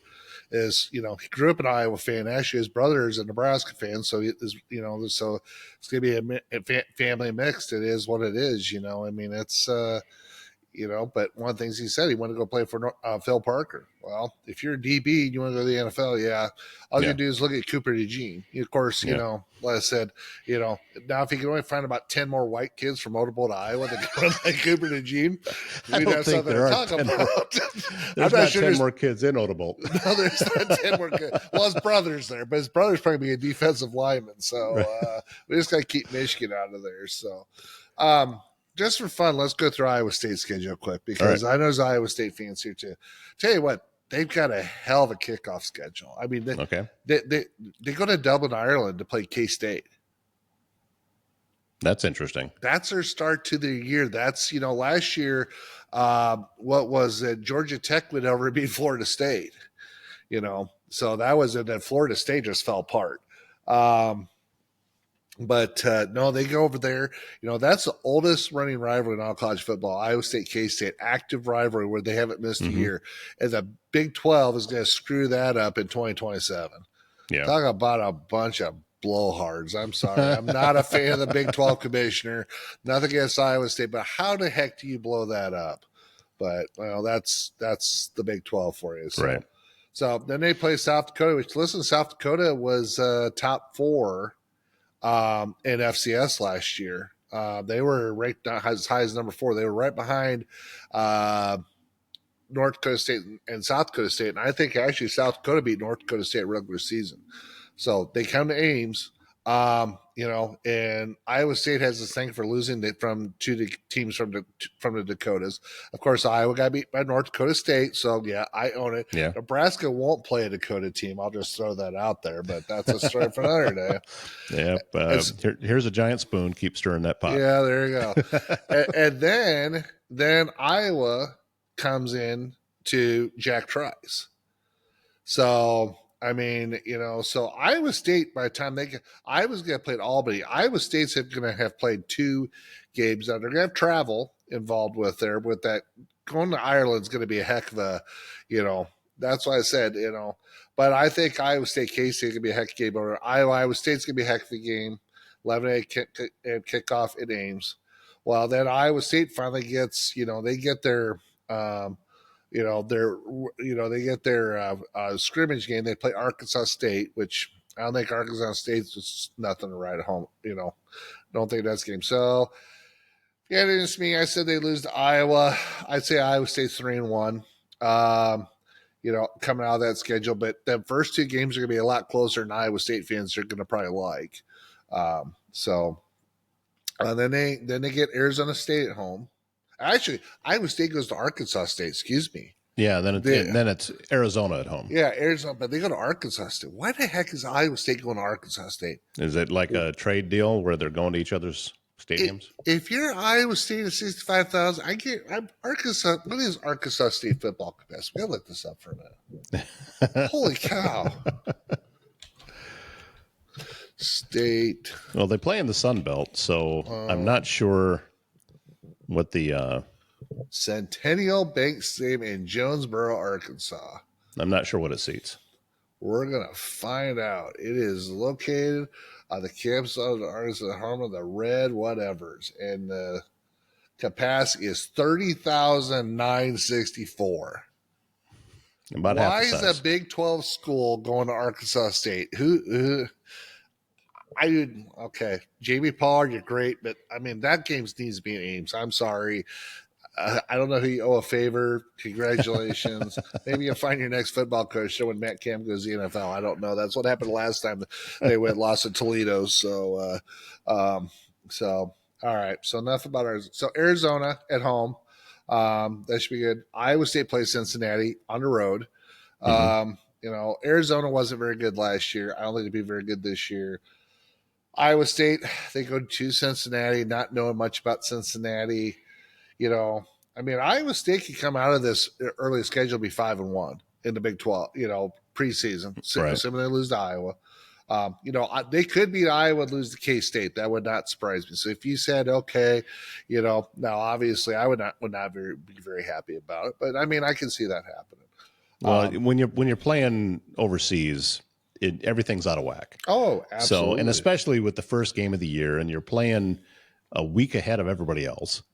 is, he grew up an Iowa fan. Actually, his brother is a Nebraska fan. So, so it's going to be a family mixed. It is what it is, I mean, it's, but one of the things he said, he wanted to go play for Phil Parker. Well, if you're a DB and you want to go to the NFL, yeah, all you Yeah, can do is look at Cooper DeJean. Of course, yeah. like I said, now if you can only find about 10 more white kids from Otabola to Iowa that go like Cooper DeJean, I we'd don't have think something there to are talk 10 about. more. I'm There's not not sure 10 more kids in Odebolt. no, there's not 10 more kids. Well, his brother's there, but his brother's probably be a defensive lineman. So Right. we just got to keep Michigan out of there. So, um, just for fun, let's go through Iowa State's schedule quick, because I know there's Iowa State fans here too. Tell you what, they've got a hell of a kickoff schedule. I mean, Okay. they go to Dublin, Ireland to play K State. That's interesting. That's their start to the year. That's last year, what was it? Georgia Tech went over and beat Florida State. So that was it. That Florida State just fell apart. But no, they go over there. That's the oldest running rivalry in all college football. Iowa State, K State, active rivalry where they haven't missed a year. And the Big 12 is going to screw that up in 2027. Yeah. Talk about a bunch of blowhards. I'm sorry. I'm not a fan of the Big 12 commissioner. Nothing against Iowa State, but how the heck do you blow that up? But, well, that's the Big 12 for you. So, Right. so then they play South Dakota, which, listen, South Dakota was top 4 in FCS last year. They were ranked as high as number 4. They were right behind North Dakota State and South Dakota State. And I think actually South Dakota beat North Dakota State regular season. So they come to Ames, and Iowa State has this thing for losing to the teams from the Dakotas. Of course, Iowa got beat by North Dakota State, so yeah, I own it. Yeah. Nebraska won't play a Dakota team. I'll just throw that out there, but that's a story for another day. Yeah. Here's a giant spoon. Keep stirring that pot. Yeah, there you go. and then Iowa comes in to Jack Trice. So I mean, so Iowa State, by the time Iowa's going to play at Albany. Iowa State's going to have played 2 games. Now they're going to have travel involved with that. Going to Ireland's going to be a heck of a, that's why I said, but I think Iowa State, K-State going to be a heck of a game. Or Iowa State's going to be a heck of a game. 11 kickoff at Ames. Well, then Iowa State finally gets, they get their they get their scrimmage game. They play Arkansas State, which I don't think Arkansas State's just nothing to write home. Don't think that's game. So yeah, it's me. I said they lose to Iowa. I'd say Iowa State's 3-1. Coming out of that schedule, but the first two games are going to be a lot closer than Iowa State fans are going to probably like. Then they get Arizona State at home. Actually, Iowa State goes to Arkansas State. Excuse me. Yeah, then it's Arizona at home. Yeah, Arizona, but they go to Arkansas State. Why the heck is Iowa State going to Arkansas State? Is it like a trade deal where they're going to each other's stadiums? If you're Iowa State at 65,000, I'm Arkansas. What is Arkansas State football capacity? We'll look this up for a minute. Holy cow! State. Well, they play in the Sun Belt, so I'm not sure what the Centennial Bank Stadium in Jonesboro, Arkansas. I'm not sure what it seats. We're gonna find out. It is located on the campus of the Arkansas home of the Red Whatevers, and the capacity is 30,964. About Why half the is size. a Big 12 school going to Arkansas State? Okay, Jamie Pollard, you're great, but I mean that game needs to be in Ames. I'm sorry. I don't know who you owe a favor. Congratulations. Maybe you'll find your next football coach when Matt Camp goes to the NFL. I don't know. That's what happened last time they lost to Toledo. So, all right. So enough about ours. So Arizona at home. That should be good. Iowa State plays Cincinnati on the road. Arizona wasn't very good last year. I don't think it'd be very good this year. Iowa State, they go to Cincinnati, not knowing much about Cincinnati. Iowa State could come out of this early schedule be 5-1 in the Big 12, preseason. Right. Assuming they lose to Iowa. They could beat Iowa and lose to K-State. That would not surprise me. So if you said, okay, now obviously I would not be very happy about it. But I mean, I can see that happening. Well, when you're playing overseas, everything's out of whack. Oh, absolutely. So, and especially with the first game of the year, and you're playing a week ahead of everybody else.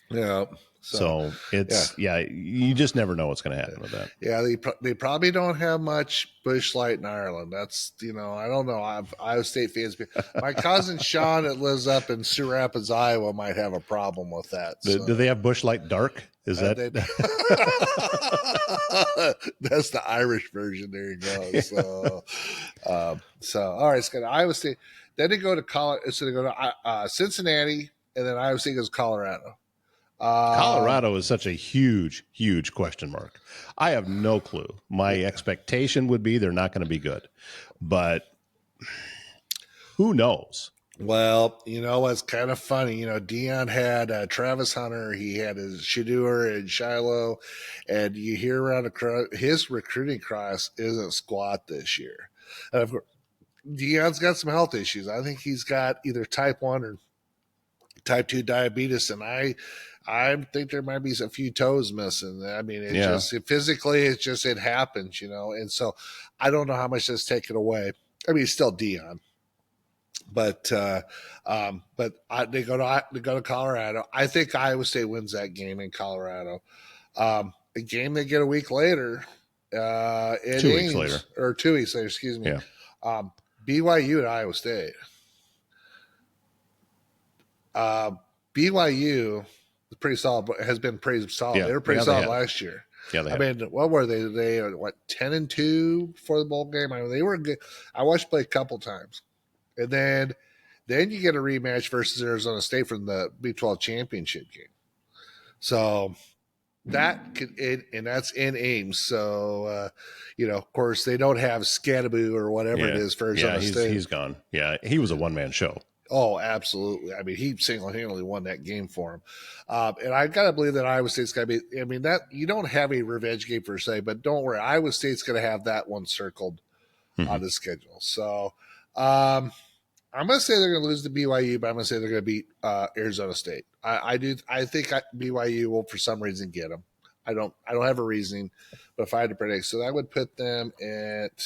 Yeah. So it's you just never know what's going to happen with that. Yeah, they probably don't have much Busch Light in Ireland. That's I don't know. Iowa State fans. My cousin Sean that lives up in Sioux Rapids, Iowa, might have a problem with that. So. Do they have Busch Light Dark? Is that that's the Irish version? There you go. So all right, it's got Iowa State. Then they go to college. So they go to Cincinnati, and then Iowa State goes to Colorado. Colorado is such a huge, huge question mark. I have no clue. My expectation would be they're not going to be good, but who knows? Well, what's kind of funny, Deion had Travis Hunter, he had his Shador and Shiloh, and you hear around the crowd, his recruiting class isn't squat this year. And of course, Deion's got some health issues. I think he's got either type 1 or type 2 diabetes, and I think there might be a few toes missing. I mean, it happens, and so I don't know how much that's taken away. I mean, it's still Deion, but they go to Colorado. I think Iowa State wins that game in Colorado. A game they get a week later, 2 weeks later, or 2 weeks later, excuse me. Yeah. BYU at Iowa State. BYU is pretty solid, has been pretty solid. Yeah, they were pretty solid last year. Yeah, I mean, what were they? They were 10-2 before the bowl game. I mean, they were good. I watched play a couple times, and then you get a rematch versus Arizona State from the Big 12 championship game. So that could, and that's in Ames. So of course, they don't have Scadaboo or whatever it is for Arizona State. He's gone. Yeah, he was a one-man show. Oh, absolutely. I mean, he single-handedly won that game for him. And I got to believe that Iowa State's got to be – I mean, that you don't have a revenge game per se, but don't worry. Iowa State's going to have that one circled on the schedule. So I'm going to say they're going to lose to BYU, but I'm going to say they're going to beat Arizona State. I think BYU will, for some reason, get them. I don't have a reasoning, but if I had to predict. So that would put them at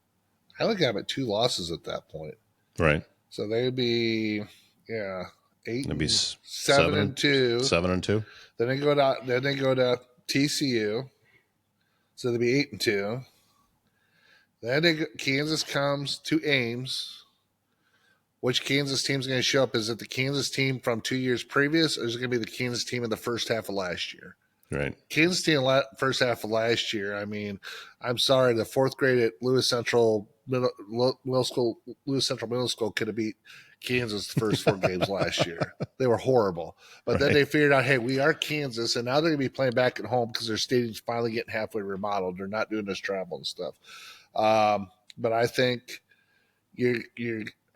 – I would have at 2 losses at that point. Right. So they would be, 8, it'd be 7-2. 7-2. Then they go to TCU. So they'll be 8-2. Then Kansas comes to Ames. Which Kansas team's going to show up? Is it the Kansas team from 2 years previous, or is it going to be the Kansas team in the first half of last year? Right. Kansas team first half of last year. I mean, I'm sorry, the fourth grade at Lewis Central Middle School could have beat Kansas the first 4 games last year. They were horrible. But then they figured out, hey, we are Kansas, and now they're going to be playing back at home because their stadium's finally getting halfway remodeled. They're not doing this travel and stuff. But I think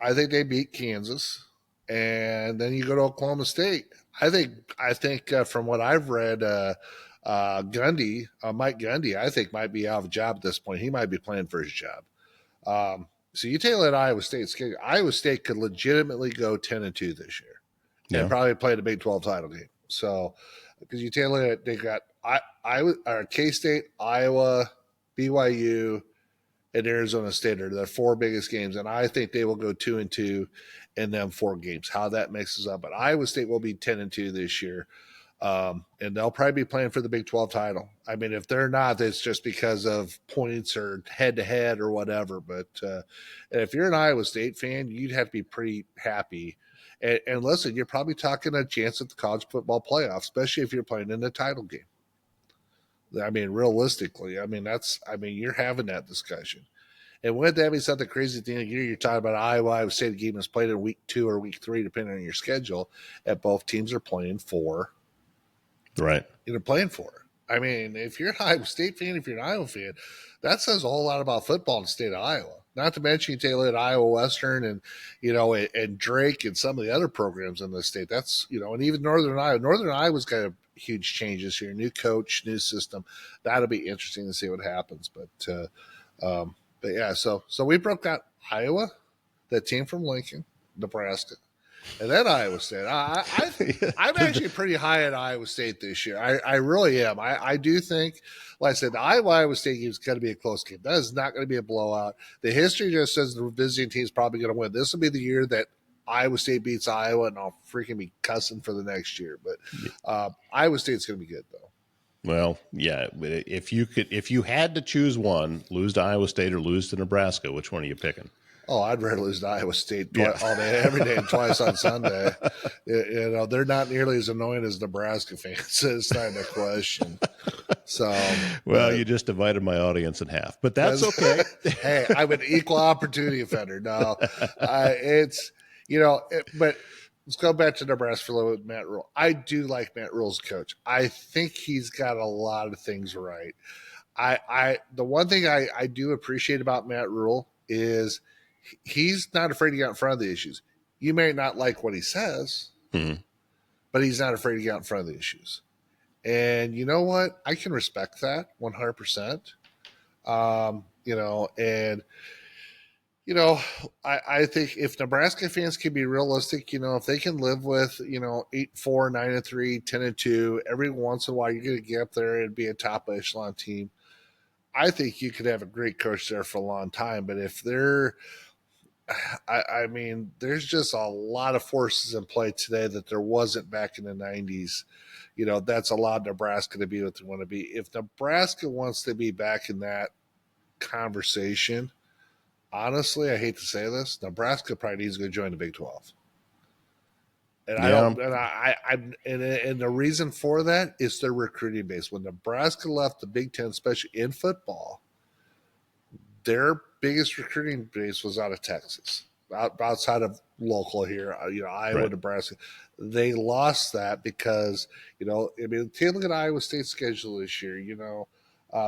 I think they beat Kansas, and then you go to Oklahoma State. I think from what I've read, Mike Gundy, I think might be out of a job at this point. He might be playing for his job. So you take that Iowa State schedule. Iowa State could legitimately go 10-2 this year, and probably play the Big 12 title game. So because you take a look at it, they got K-State, Iowa, BYU, and Arizona State are the 4 biggest games, and I think they will go 2-2 in them 4 games. How that mixes up, but Iowa State will be 10-2 this year, and they'll probably be playing for the Big 12 title. I mean, if they're not, it's just because of points or head-to-head or whatever. But if you're an Iowa State fan, you'd have to be pretty happy. And listen, you're probably talking a chance at the college football playoff, especially if you're playing in the title game. I mean, realistically, you're having that discussion. And wouldn't that be something crazy at the end of the year? You're talking about Iowa State game is played in week 2 or week 3, depending on your schedule, and both teams are playing for. Right. They're playing for it. I mean, if you're an Iowa State fan, if you're an Iowa fan, that says a whole lot about football in the state of Iowa. Not to mention you take a look at Iowa Western and, and Drake and some of the other programs in the state. That's, and even Northern Iowa. Northern Iowa's got huge changes here. New coach, new system. That'll be interesting to see what happens. But yeah, so we broke out Iowa, that team from Lincoln, Nebraska, and then Iowa State. I'm actually pretty high at Iowa State this year. I really am. I do think, like I said, the Iowa State game is going to be a close game. That is not going to be a blowout. The history just says the visiting team is probably going to win. This will be the year that Iowa State beats Iowa, and I'll freaking be cussing for the next year. But Iowa State's going to be good, though. Well, yeah. If you had to choose one, lose to Iowa State or lose to Nebraska, which one are you picking? Oh, I'd rather lose to Iowa State all day, every day, and twice on Sunday. They're not nearly as annoying as Nebraska fans. It's not a question. So, you just divided my audience in half, but that's okay. Hey, I'm an equal opportunity offender. No, but let's go back to Nebraska for a little bit with Matt Rule. I do like Matt Rule's coach. I think he's got a lot of things right. The one thing I do appreciate about Matt Rule is he's not afraid to get in front of the issues. You may not like what he says, but he's not afraid to get in front of the issues. And you know what? I can respect that 100%. I think if Nebraska fans can be realistic, if they can live with, 8-4, 9-3, 10-2, every once in a while you're going to get up there and be a top echelon team. I think you could have a great coach there for a long time. But if there's just a lot of forces in play today that there wasn't back in the 90s. That's allowed Nebraska to be what they want to be. If Nebraska wants to be back in that conversation, honestly, I hate to say this, Nebraska probably needs to go join the Big 12. And and the reason for that is their recruiting base. When Nebraska left the Big 10, especially in football, their biggest recruiting base was out of Texas, outside of local here, Iowa, right. Nebraska. They lost that because, take a look at Iowa State's schedule this year.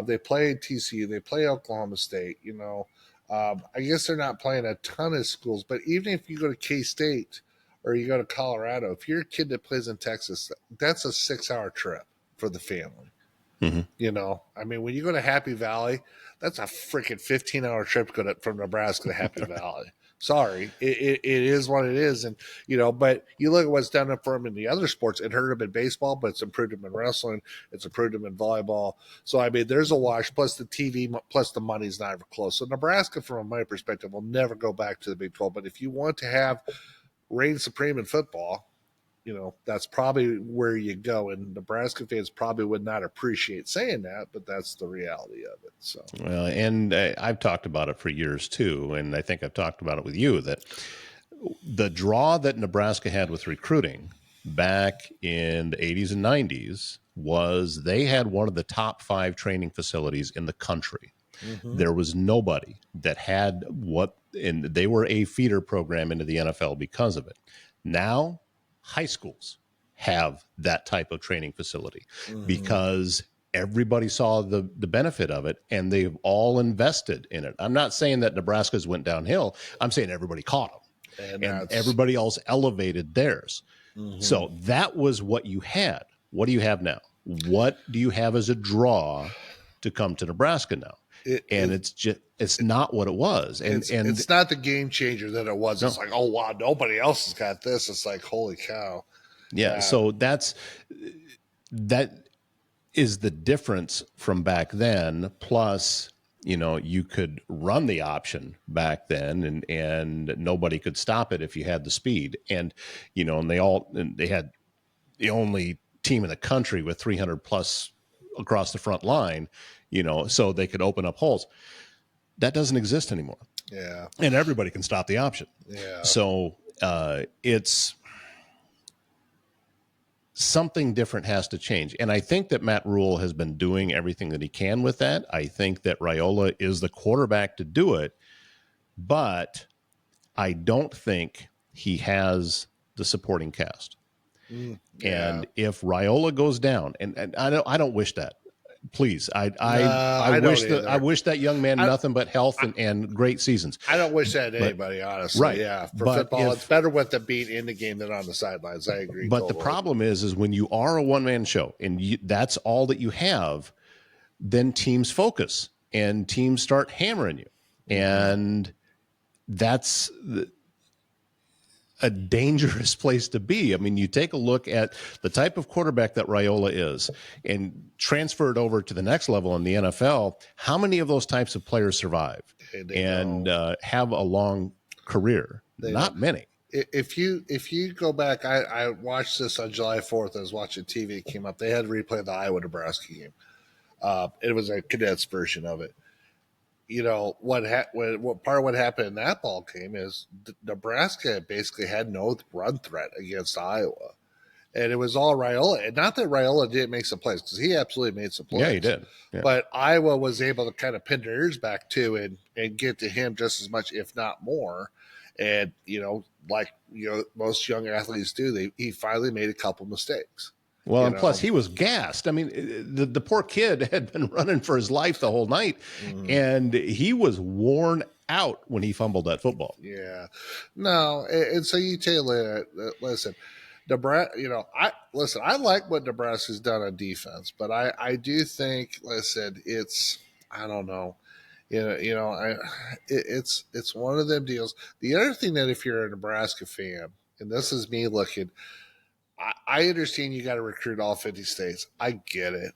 They play TCU, they play Oklahoma State. I guess they're not playing a ton of schools, but even if you go to K-State or you go to Colorado, if you're a kid that plays in Texas, that's a 6-hour trip for the family. Mm-hmm. When you go to Happy Valley, that's a freaking 15-hour trip from Nebraska to Happy Valley. Sorry, it is what it is. And, but you look at what's done for them in the other sports. It hurt them in baseball, but it's improved them in wrestling. It's improved them in volleyball. So, there's a wash, plus the TV, plus the money's not ever close. So Nebraska, from my perspective, will never go back to the Big 12. But if you want to have reign supreme in football, that's probably where you go. And Nebraska fans probably would not appreciate saying that, but that's the reality of it. So, well, and I've talked about it for years too, and I think I've talked about it with you, that the draw that Nebraska had with recruiting back in the 80s and 90s was they had one of the top 5 training facilities in the country. There was nobody that had and they were a feeder program into the NFL because of it. Now, high schools have that type of training facility because everybody saw the benefit of it, and they've all invested in it. I'm not saying that Nebraska's went downhill. I'm saying everybody caught them, and everybody else elevated theirs. So that was what you had. What do you have now? What do you have as a draw to come to Nebraska now? It's not what it was. And it's not the game changer that it was. No. It's like, oh, wow, nobody else has got this. It's like, holy cow. Yeah. So that is the difference from back then. Plus, you could run the option back then, and nobody could stop it if you had the speed. And, and they had the only team in the country with 300 plus across the front line, so they could open up holes. That doesn't exist anymore. Yeah. And everybody can stop the option. Yeah. So it's something different has to change. And I think that Matt Rule has been doing everything that he can with that. I think that Raiola is the quarterback to do it, but I don't think he has the supporting cast. Yeah. And if Raiola goes down, and I don't wish that. Please, I wish that young man nothing but health and great seasons. I don't wish that to anybody, honestly. Right. Yeah. For football, it's better with the beat in the game than on the sidelines. I agree. But the problem is when you are a one-man show and that's all that you have, then teams focus and teams start hammering you. And that's a dangerous place to be. I mean, you take a look at the type of quarterback that Raiola is and transfer it over to the next level in the NFL. How many of those types of players survive and have a long career? Not many. If you go back, I watched this on July 4th. I was watching TV. It came up. They had to replay the Iowa-Nebraska game. It was a condensed version of it. What part of what happened in that ball game is Nebraska basically had no run threat against Iowa, and it was all Raiola. And not that Raiola didn't make some plays, because he absolutely made some plays. Yeah, he did. Yeah. But Iowa was able to kind of pin their ears back too and get to him just as much, if not more. And most young athletes do, he finally made a couple mistakes. Well, and plus he was gassed. I mean, the poor kid had been running for his life the whole night, and he was worn out when he fumbled that football. Yeah, no, and so you tell listen, Nebraska. I like what Nebraska's done on defense, but I do think, it's I don't know. It's one of them deals. The other thing that if you're a Nebraska fan, and this is me looking. I understand you got to recruit all 50 states. I get it.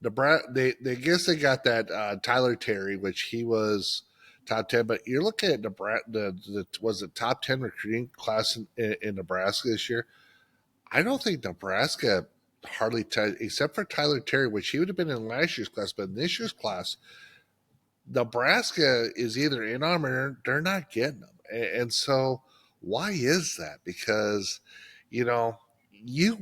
They guess they got that Tyler Terry, which he was top 10, but you're looking at Nebraska. Was it top 10 recruiting class in Nebraska this year? I don't think Nebraska hardly except for Tyler Terry, which he would have been in last year's class, but in this year's class, Nebraska is either in on them or they're not getting them. And so why is that? Because you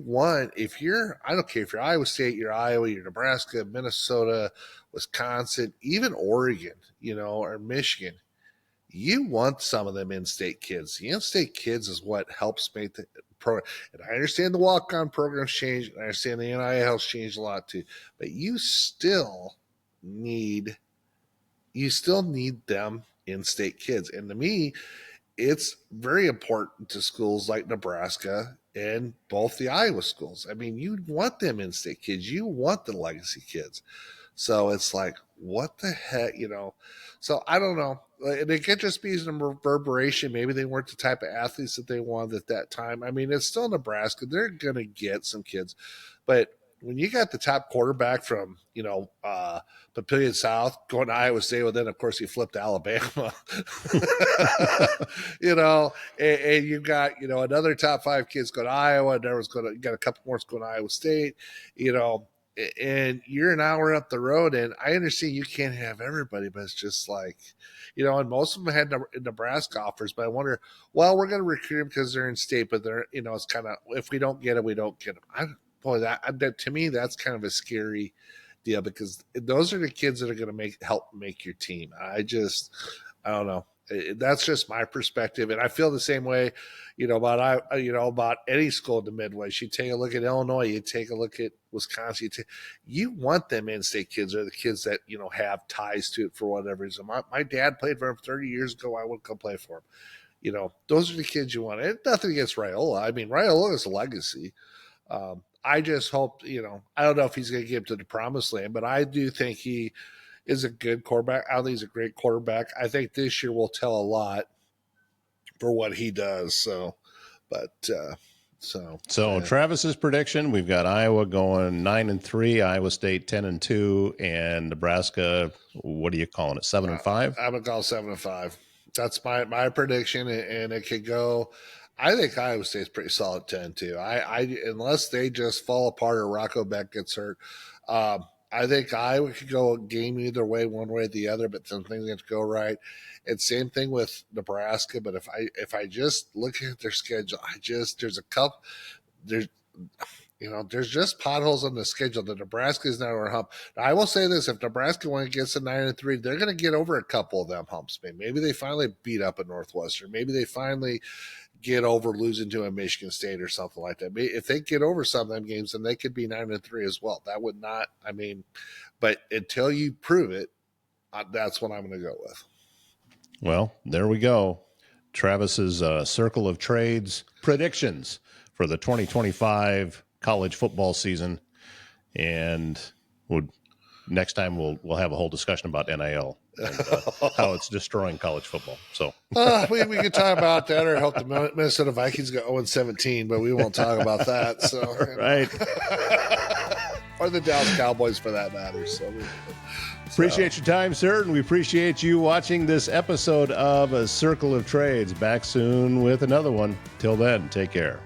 want, I don't care if you're Iowa State, you're Iowa, you're Nebraska, Minnesota, Wisconsin, even Oregon, or Michigan, you want some of them in-state kids. The in-state kids is what helps make the program. And I understand the walk-on programs change, and I understand the NIL's changed a lot too, but you still need them in-state kids. And to me, it's very important to schools like Nebraska and both the Iowa schools. I mean, you want them in-state kids. You want the legacy kids. So it's like, what the heck, So I don't know. It could just be some reverberation. Maybe they weren't the type of athletes that they wanted at that time. I mean, it's still Nebraska. They're going to get some kids. But when you got the top quarterback from, Papillion South going to Iowa State, well, then of course he flipped to Alabama, and you got, another top 5 kids going to Iowa, and you got a couple more going to Iowa State, and you're an hour up the road, and I understand you can't have everybody, but it's just like, and most of them had Nebraska offers, but I wonder, well, we're going to recruit them because they're in state, but they're, it's kind of, if we don't get them, we don't get them. That to me, that's kind of a scary deal, because those are the kids that are going to help make your team. I don't know. That's just my perspective, and I feel the same way, about any school in the Midwest. You take a look at Illinois, you take a look at Wisconsin. You want them in-state kids, or the kids that have ties to it for whatever reason. My dad played for him 30 years ago. I would come play for him. Those are the kids you want. And nothing against Raiola. I mean, Raiola is a legacy. I just hope, I don't know if he's going to get to the promised land, but I do think he is a good quarterback. I think he's a great quarterback. I think this year will tell a lot for what he does. So Travis's prediction, we've got Iowa going 9-3, Iowa State 10-2, and Nebraska, what are you calling it, 7-5? I would call 7-5. That's my prediction, and it could go. I think Iowa State's pretty solid 10-2. I unless they just fall apart or Rocco Beck gets hurt. I think Iowa could go a game either way, one way or the other, but something that's go right. And same thing with Nebraska. But if I just look at their schedule, there's a couple there's just potholes on the schedule. The Nebraska is now a hump. Now, I will say this: if Nebraska gets to 9-3, they're going to get over a couple of them humps. Maybe they finally beat up a Northwestern. Maybe they finally get over losing to a Michigan State or something like that. If they get over some of them games, then they could be 9-3 as well. That would not, but until you prove it, that's what I'm going to go with. Well, there we go. Travis's Circle of Trades predictions for the 2025 college football season. And next time we'll have a whole discussion about NIL and how it's destroying college football. So we could talk about that, or help the Minnesota Vikings go 0-17, but we won't talk about that. So right. Or the Dallas Cowboys for that matter. Appreciate your time, sir, and we appreciate you watching this episode of A Circle of Trades. Back soon with another one. Till then, take care.